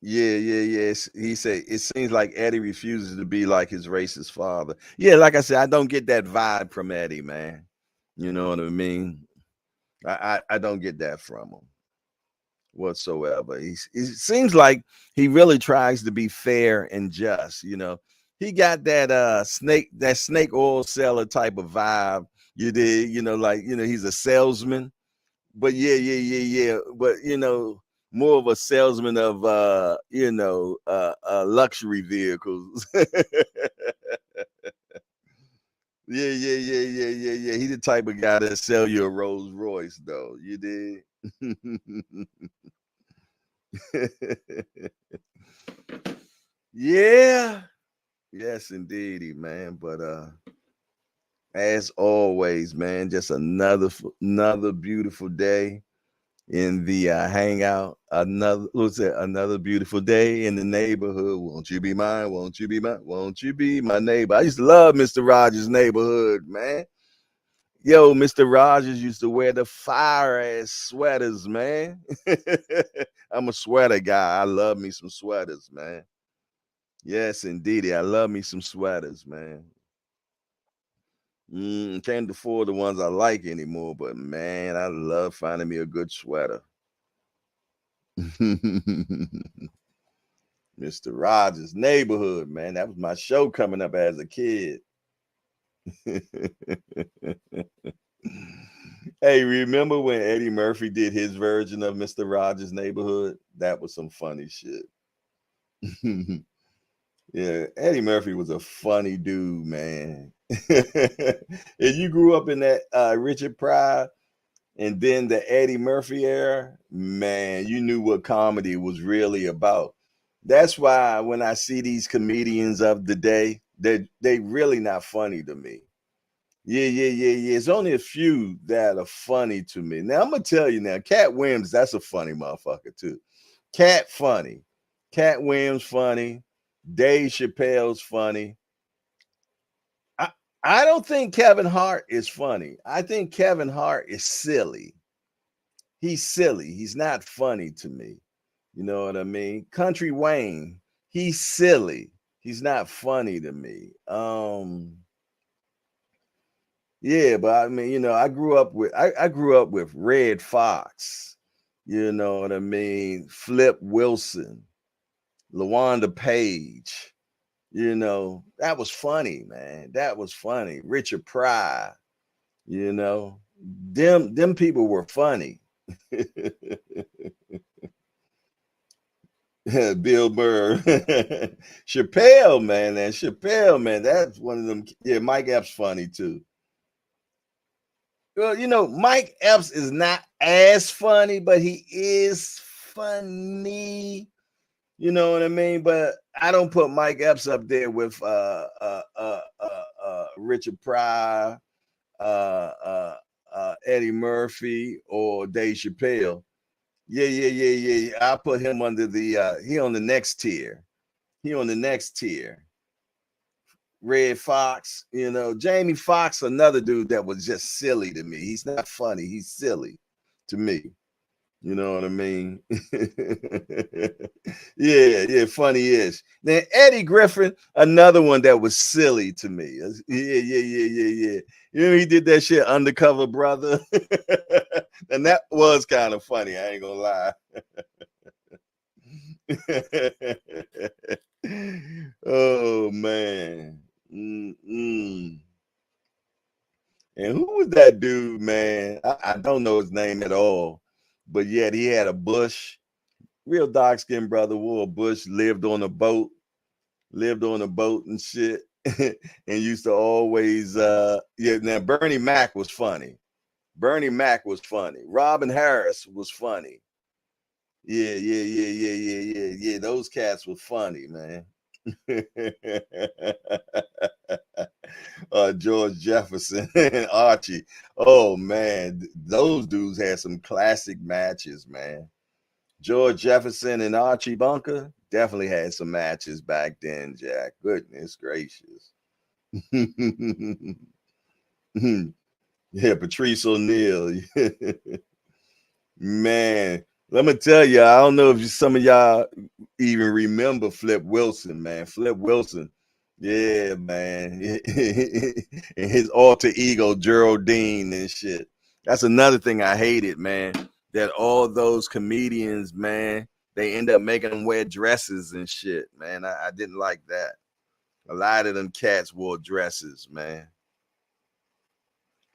Yeah. He said it seems like Eddie refuses to be like his racist father. Yeah, like I said, I don't get that vibe from Eddie, man. You know what I mean? I don't get that from him whatsoever. It seems like he really tries to be fair and just. He got that snake oil seller type of vibe. You did, he's a salesman. But yeah. But more of a salesman of luxury vehicles. Yeah. He the type of guy that sell you a Rolls Royce, though. You did. Yeah. Yes, indeedy, man. But as always, man, just another beautiful day in the hangout. Another beautiful day in the neighborhood. Won't you be mine? Won't you be mine? Won't you be my neighbor? I used to love Mr. Rogers' Neighborhood, man. Yo, Mr. Rogers used to wear the fire ass sweaters, man. I'm a sweater guy. I love me some sweaters, man. Yes, indeedy. I love me some sweaters, man. Can't afford the ones I like anymore, but man, I love finding me a good sweater. Mr. Rogers' Neighborhood, man. That was my show coming up as a kid. Hey, remember when Eddie Murphy did his version of Mr. Rogers' Neighborhood? That was some funny shit. Yeah, Eddie Murphy was a funny dude, man. If you grew up in that Richard Pryor and then the Eddie Murphy era, man, you knew what comedy was really about. That's why when I see these comedians of the day, they really not funny to me. Yeah. It's only a few that are funny to me. Now I'm gonna tell you now, Cat Williams, that's a funny motherfucker too. Cat funny. Cat Williams funny. Dave Chappelle's funny. I, I don't think Kevin Hart is funny. I think Kevin Hart is silly. He's silly. He's not funny to me. You know what I mean? Country Wayne, he's silly. He's not funny to me. Yeah, but I mean, I grew up with Red Fox. You know what I mean? Flip Wilson, LaWanda Page. That was funny, man. That was funny. Richard Pryor, you know, them people were funny. Bill Burr, Chappelle, man, that's one of them. Yeah, Mike Epps funny too. Well, Mike Epps is not as funny, but he is funny. You know what I mean? But I don't put Mike Epps up there with Richard Pryor, Eddie Murphy, or Dave Chappelle. Yeah. I put him under the he on the next tier. Red Fox, Jamie Foxx, another dude that was just silly to me. He's not funny, he's silly to me. You know what I mean? Yeah, funny-ish. Then Eddie Griffin, another one that was silly to me. Yeah. You know, he did that shit, Undercover Brother. And that was kind of funny, I ain't gonna lie. Oh man. Mm-mm. And who was that dude, man? I don't know his name at all, but yet he had a bush, real dark skinned brother, wore a bush, lived on a boat and shit. And used to always yeah. Now Bernie Mac was funny. Robin Harris was funny. Yeah. Those cats were funny, man. George Jefferson and Archie. Oh man, those dudes had some classic matches, man. George Jefferson and Archie Bunker definitely had some matches back then, Jack. Goodness gracious. Yeah, Patrice O'Neal. Man, let me tell you, I don't know if some of y'all even remember Flip Wilson, man. Flip Wilson. Yeah, man. And his alter ego, Geraldine and shit. That's another thing I hated, man. That all those comedians, man, they end up making them wear dresses and shit, man. I didn't like that. A lot of them cats wore dresses, man.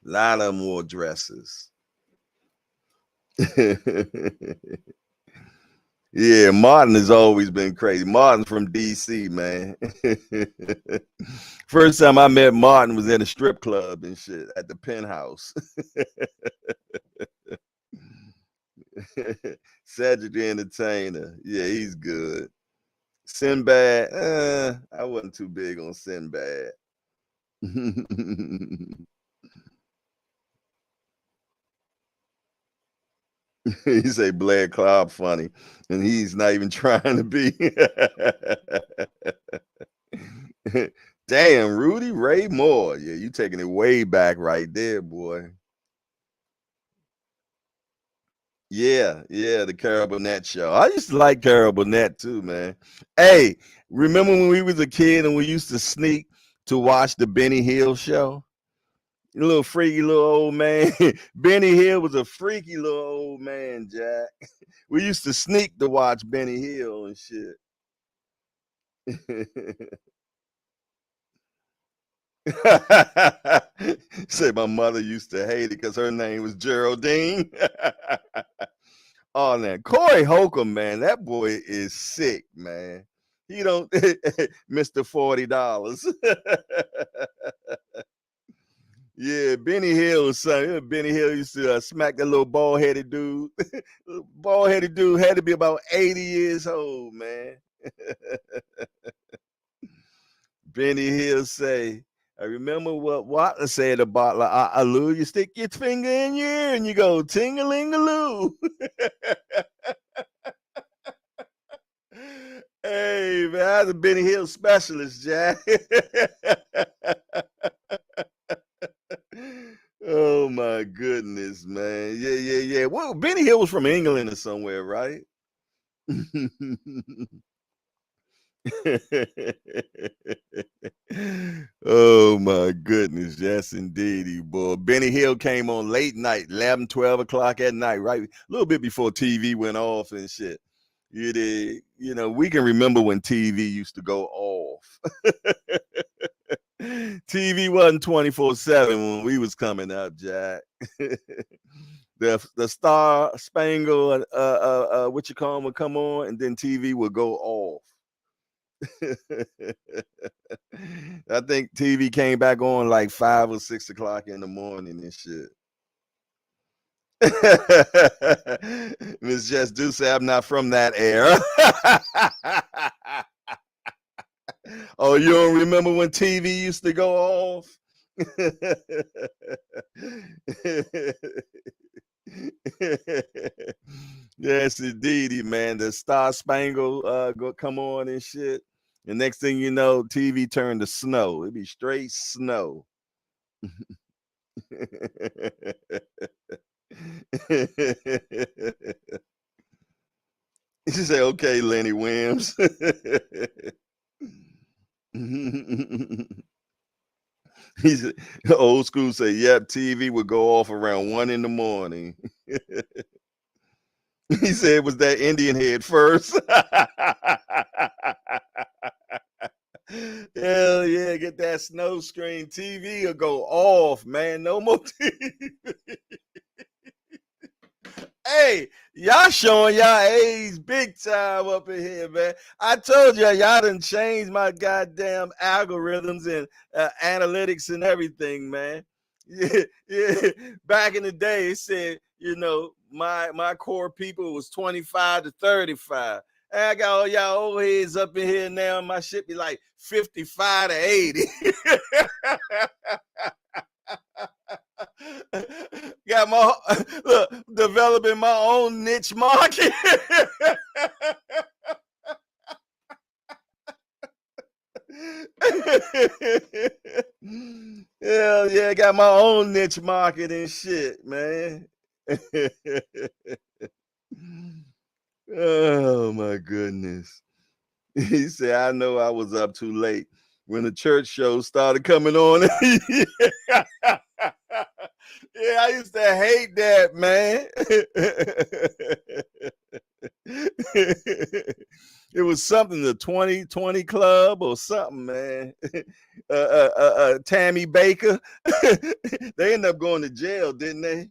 A lot of them wore dresses. Yeah, Martin has always been crazy. Martin from DC, man. First time I met Martin was in a strip club and shit at the Penthouse. Cedric the Entertainer. Yeah, he's good. Sinbad, I wasn't too big on Sinbad. He say Blair Cloud funny, and he's not even trying to be. Damn, Rudy Ray Moore. Yeah, you taking it way back right there, boy. Yeah, the Carol Burnett show. I used to like Carol Burnett too, man. Hey, remember when we was a kid and we used to sneak to watch the Benny Hill show? You little freaky little old man. Benny Hill was a freaky little old man, Jack. We used to sneak to watch Benny Hill and shit. Say my mother used to hate it because her name was Geraldine. Oh man, Corey Holcomb, man, that boy is sick, man. He don't Mr. $40. Yeah, Benny Hill, son. Benny Hill used to smack that little bald-headed dude. Bald-headed dude had to be about 80 years old, man. Benny Hill say, I remember what Watler said about Lou. You stick your finger in your ear and you go ting-a-ling-a-loo. Hey, man, I was a Benny Hill specialist, Jack. Oh my goodness, man. Yeah. Well, Benny Hill was from England or somewhere, right? Oh my goodness, yes indeed, boy. Benny Hill came on late night, 11, 12 o'clock at night, right? A little bit before TV went off and shit. You know, we can remember when TV used to go off. TV wasn't 24/7 when we was coming up, Jack. The Star Spangled what you call 'em would come on, and then TV would go off. I think TV came back on like 5 or 6 o'clock in the morning and shit. Miss Jess do say I'm not from that era. Oh, you don't remember when TV used to go off? Yes, indeedy, man. The Star Spangled go come on and shit. The next thing you know, TV turned to snow. It'd be straight snow. said, okay, Lenny Williams. He said, old school say, yep, TV would go off around 1 in the morning. He said it was that Indian head first. Hell yeah, get that snow screen. TV will go off, man. No more TV. Hey, y'all showing y'all age big time up in here, man. I told y'all done changed my goddamn algorithms and analytics and everything, man. Yeah, yeah. Back in the day, it said, you know, my core people was 25 to 35. And I got all y'all old heads up in here now. My shit be like 55 to 80. Got my look, developing my own niche market. Hell yeah, got my own niche market and shit, man. Oh my goodness. He said, I know I was up too late when the church shows started coming on. Yeah, I used to hate that, man. It was something, the 2020 Club or something, man. Tammy Baker. They ended up going to jail, didn't they?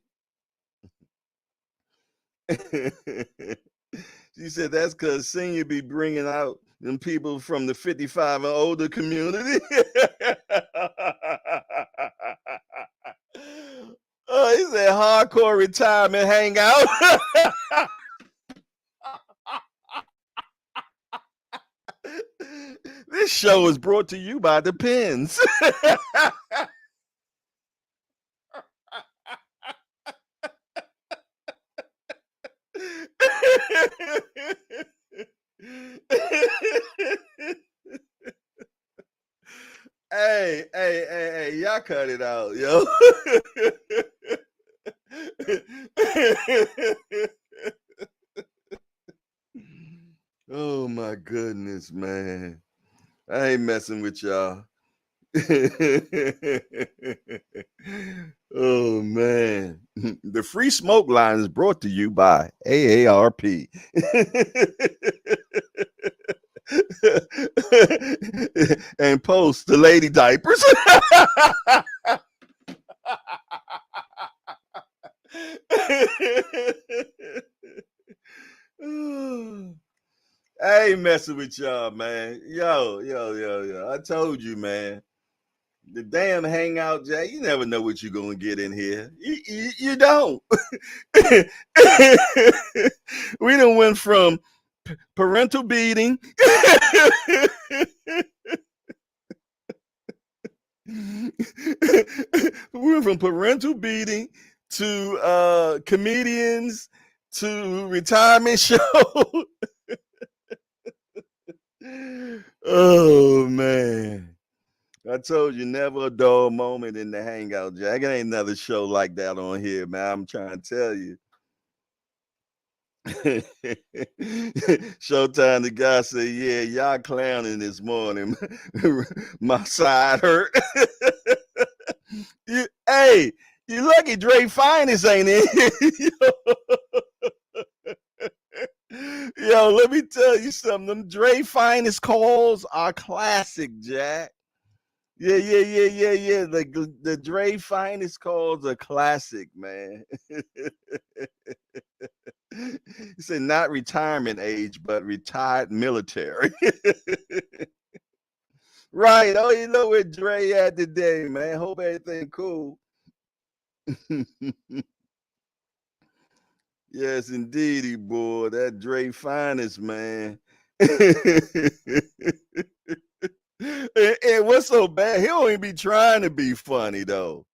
She said that's because Senior be bringing out them people from the 55 and older community. Oh, he said hardcore retirement hangout. This show is brought to you by the Pins. Hey, y'all cut it out, yo. Oh my goodness, man. I ain't messing with y'all. Oh man. The free smoke line is brought to you by AARP. And post the lady diapers. I ain't messing with y'all, man. Yo. I told you, man. The damn hangout, Jack. You never know what you're gonna get in here. You don't. We done went from parental beating. We went from parental beating to comedians to retirement show. Oh man. I told you, never a dull moment in the hangout, Jack. It ain't another show like that on here, man. I'm trying to tell you. Showtime, the guy said, yeah, y'all clowning this morning. My side hurt. Hey, you lucky Dre Finest ain't in. Yo, let me tell you something. Them Dre Finest calls are classic, Jack. Yeah. The Dre Finest calls are classic, man. He said not retirement age, but retired military. Right. Oh, you know where Dre at today, man. Hope everything cool. Yes, indeedy, boy. That Dre Finest, man. And what's so bad? He don't even be trying to be funny though.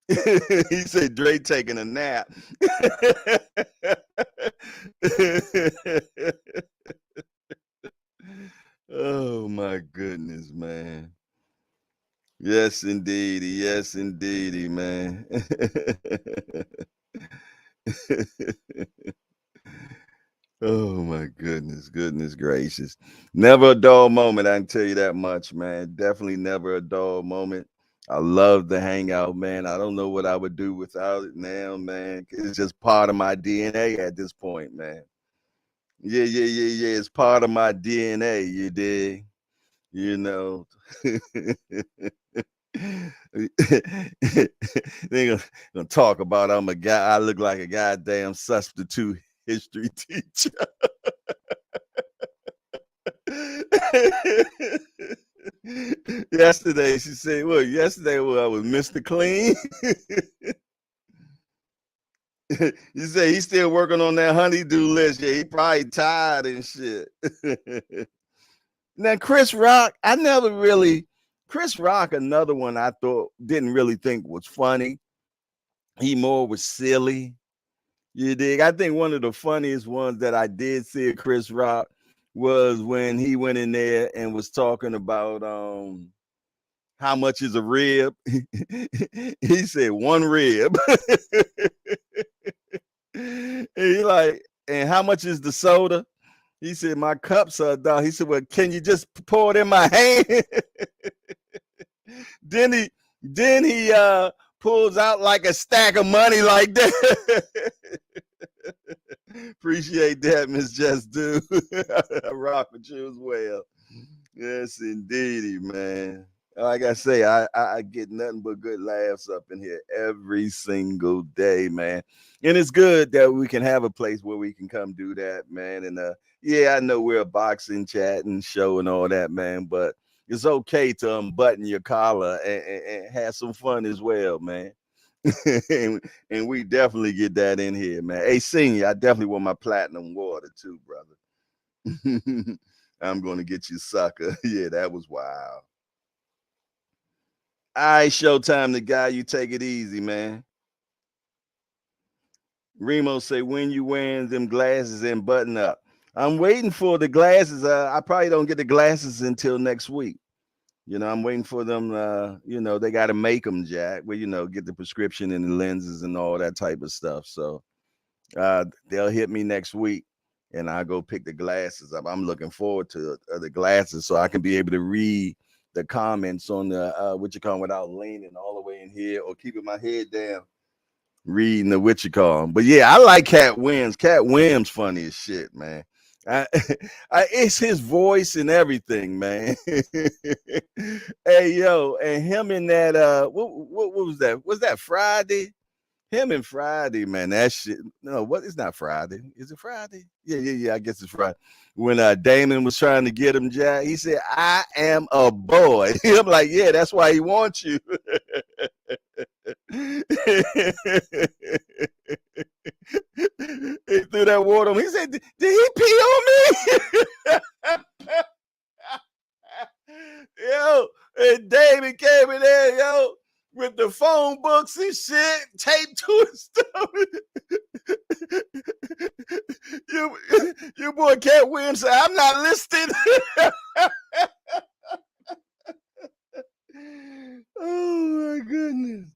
He said Dre taking a nap. Oh my goodness, man. Yes, indeedy. Yes, indeedy, man. Oh my goodness. Goodness gracious. Never a dull moment, I can tell you that much, man. Definitely never a dull moment. I love the hangout, man. I don't know what I would do without it now, man. It's just part of my DNA at this point, man. Yeah. It's part of my DNA, you dig? You know. They gonna talk about I'm a guy. I look like a goddamn substitute history teacher. Yesterday, she said, well, yesterday I was Mr. Clean. You say he's still working on that honeydew list. Yeah, he probably tired and shit. Now, Chris Rock, Chris Rock, another one I thought didn't really think was funny. He more was silly. You dig? I think one of the funniest ones that I did see of Chris Rock was when he went in there and was talking about how much is a rib. He said one rib. And he like, and how much is the soda? He said, my cups are down. He said, well, can you just pour it in my hand? then he pulls out like a stack of money like that. Appreciate that, Miss Just Do. I rock with you as well. Yes, indeedy, man. Like I say, I get nothing but good laughs up in here every single day, man. And it's good that we can have a place where we can come do that, man. And yeah, I know we're a boxing chat and show and all that, man, but it's okay to unbutton your collar and have some fun as well, man. and we definitely get that in here, man. Hey, senior, I definitely want my platinum water too, brother. I'm gonna get you, sucker. Yeah, that was wild. All right, Showtime, the guy. You take it easy, man. Remo say, when you wearing them glasses and button up? I'm waiting for the glasses. I probably don't get the glasses until next week. You know, I'm waiting for them. You know, they got to make them, Jack. Well, you know, get the prescription and the lenses and all that type of stuff. So they'll hit me next week, and I'll go pick the glasses up. I'm looking forward to the glasses so I can be able to read the comments on the what you call without leaning all the way in here or keeping my head down, reading the what you call. But yeah, I like Cat Williams. Cat Williams funny as shit, man. It's his voice and everything, man. Hey yo, and him in that what was that? Was that Friday? Him and Friday, man, that shit. No, what? It's not Friday. Is it Friday? Yeah. I guess it's Friday. When Damon was trying to get him, Jack, he said, "I am a boy." I'm like, yeah, that's why he wants you. He threw that water on him. He said, "Did he pee on me?" Yo, and David came in there, yo, with the phone books and shit taped to his stomach. Your boy Cat Williams said, I'm not listed. Oh my goodness.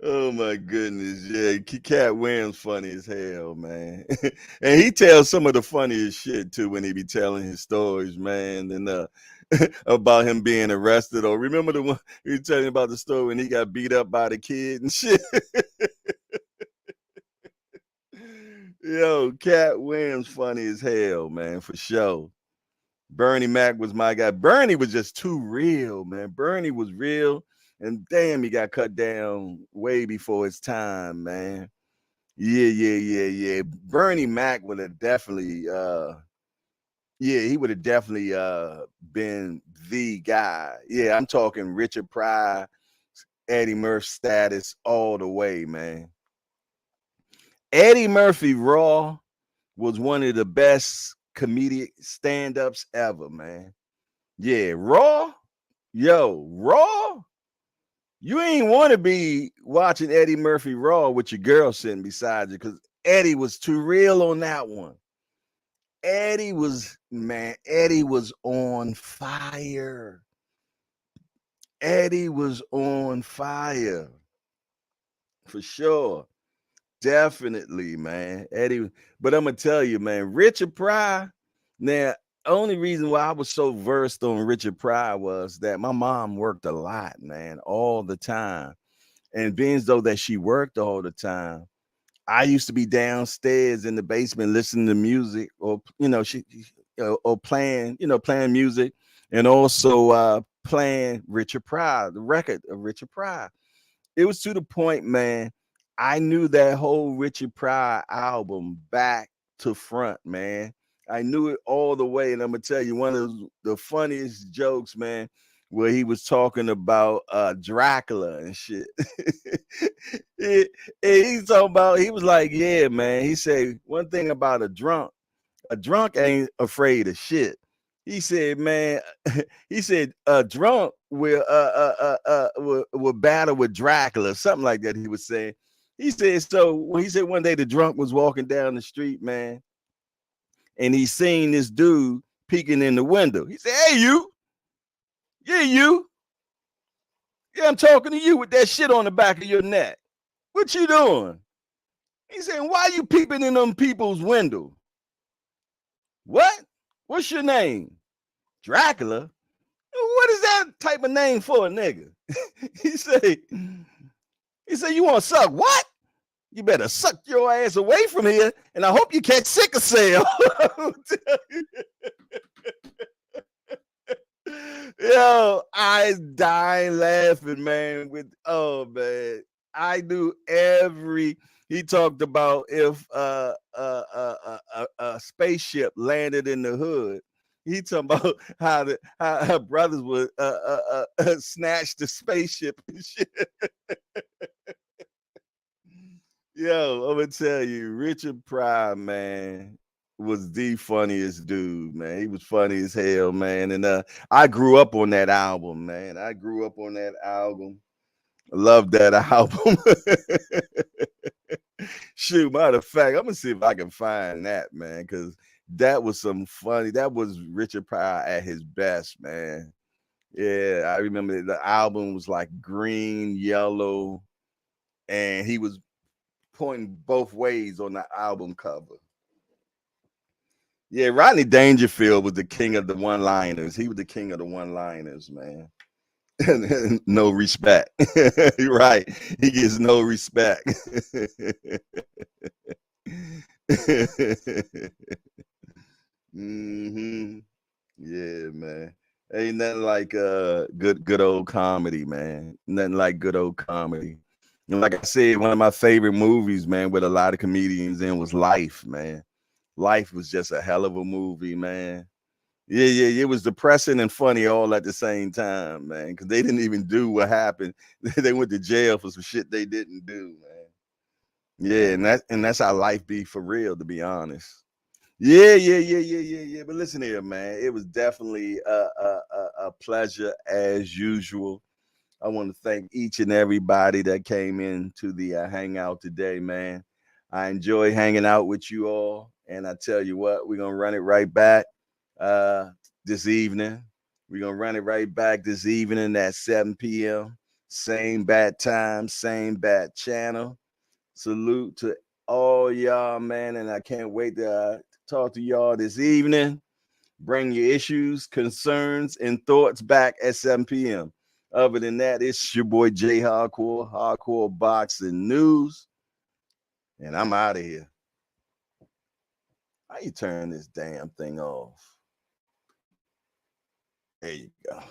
Oh my goodness, yeah, Cat Williams funny as hell, man. And he tells some of the funniest shit too when he be telling his stories, man. And about him being arrested, or remember the one he was telling about the story when he got beat up by the kid and shit. Yo, Cat Williams funny as hell, man, for sure. Bernie Mac was my guy. Bernie was just too real, man. Bernie was real. And damn, he got cut down way before his time, man. Yeah. Bernie Mac would have definitely, he would have definitely been the guy. Yeah, I'm talking Richard Pryor, Eddie Murphy status all the way, man. Eddie Murphy Raw was one of the best comedic stand-ups ever, man. Yeah, Raw, Raw. You ain't want to be watching Eddie Murphy Raw with your girl sitting beside you because Eddie was too real on that one. Eddie was on fire. Eddie was on fire for sure. Definitely, man. Eddie, but I'm gonna tell you, man, Richard Pryor. Now, only reason why I was so versed on Richard Pryor was that my mom worked a lot, man, all the time. And being as though that she worked all the time, I used to be downstairs in the basement listening to music, or or playing, playing music, and also playing Richard Pryor, the record of Richard Pryor. It was to the point, man. I knew that whole Richard Pryor album back to front, man. I knew it all the way, and I'm gonna tell you one of the funniest jokes, man, where he was talking about Dracula and shit. he, he's talking about. He was like, "Yeah, man." He said one thing about a drunk ain't afraid of shit. He said, man, he said a drunk will battle with Dracula, something like that. He was saying. He said so when he said one day the drunk was walking down the street, man, and he seen this dude peeking in the window. He said, "Hey, you, yeah, you, yeah, I'm talking to you with that shit on the back of your neck. What you doing?" He said, "Why you peeping in them people's window? What? What's your name? Dracula? What is that type of name for a nigga?" he say, you want to suck what? You better suck your ass away from here, and I hope you catch sickle cell. Yo, I dying laughing, man. Man, I knew every. He talked about if a spaceship landed in the hood. He talking about how her brothers would snatch the spaceship and shit. Yo, I'm gonna tell you, Richard Pryor, man, was the funniest dude, man. He was funny as hell, man. And I grew up on that album, man. I grew up on that album. I love that album. Shoot, matter of fact, I'm gonna see if I can find that, man, because that was some funny. That was Richard Pryor at his best, man. Yeah, I remember the album was like green, yellow, and he was pointing both ways on the album cover. Yeah, Rodney Dangerfield was the king of the one-liners. He was the king of the one-liners, man. No respect. Right. He gets no respect. hmm Yeah, man. Ain't nothing like good old comedy, man. Nothing like good old comedy. And like I said, one of my favorite movies, man, with a lot of comedians in was Life, man. Life was just a hell of a movie, man. Yeah, yeah, it was depressing and funny all at the same time, man. Because they didn't even do what happened. They went to jail for some shit they didn't do, man. Yeah, and that's how life be for real, to be honest. Yeah, yeah, yeah, yeah, yeah, yeah. But listen here, man. It was definitely a pleasure as usual. I want to thank each and everybody that came in to the hangout today, man. I enjoy hanging out with you all, and I tell you what, we're gonna run it right back uh, this evening. We're gonna run it right back this evening at 7 p.m. Same bat time, same bat channel. Salute to all y'all, man, and I can't wait to talk to y'all this evening. Bring your issues, concerns, and thoughts back at 7 p.m. Other than that, it's your boy J Hardcore, Hardcore Boxing News, and I'm out of here. How you turn this damn thing off? There you go.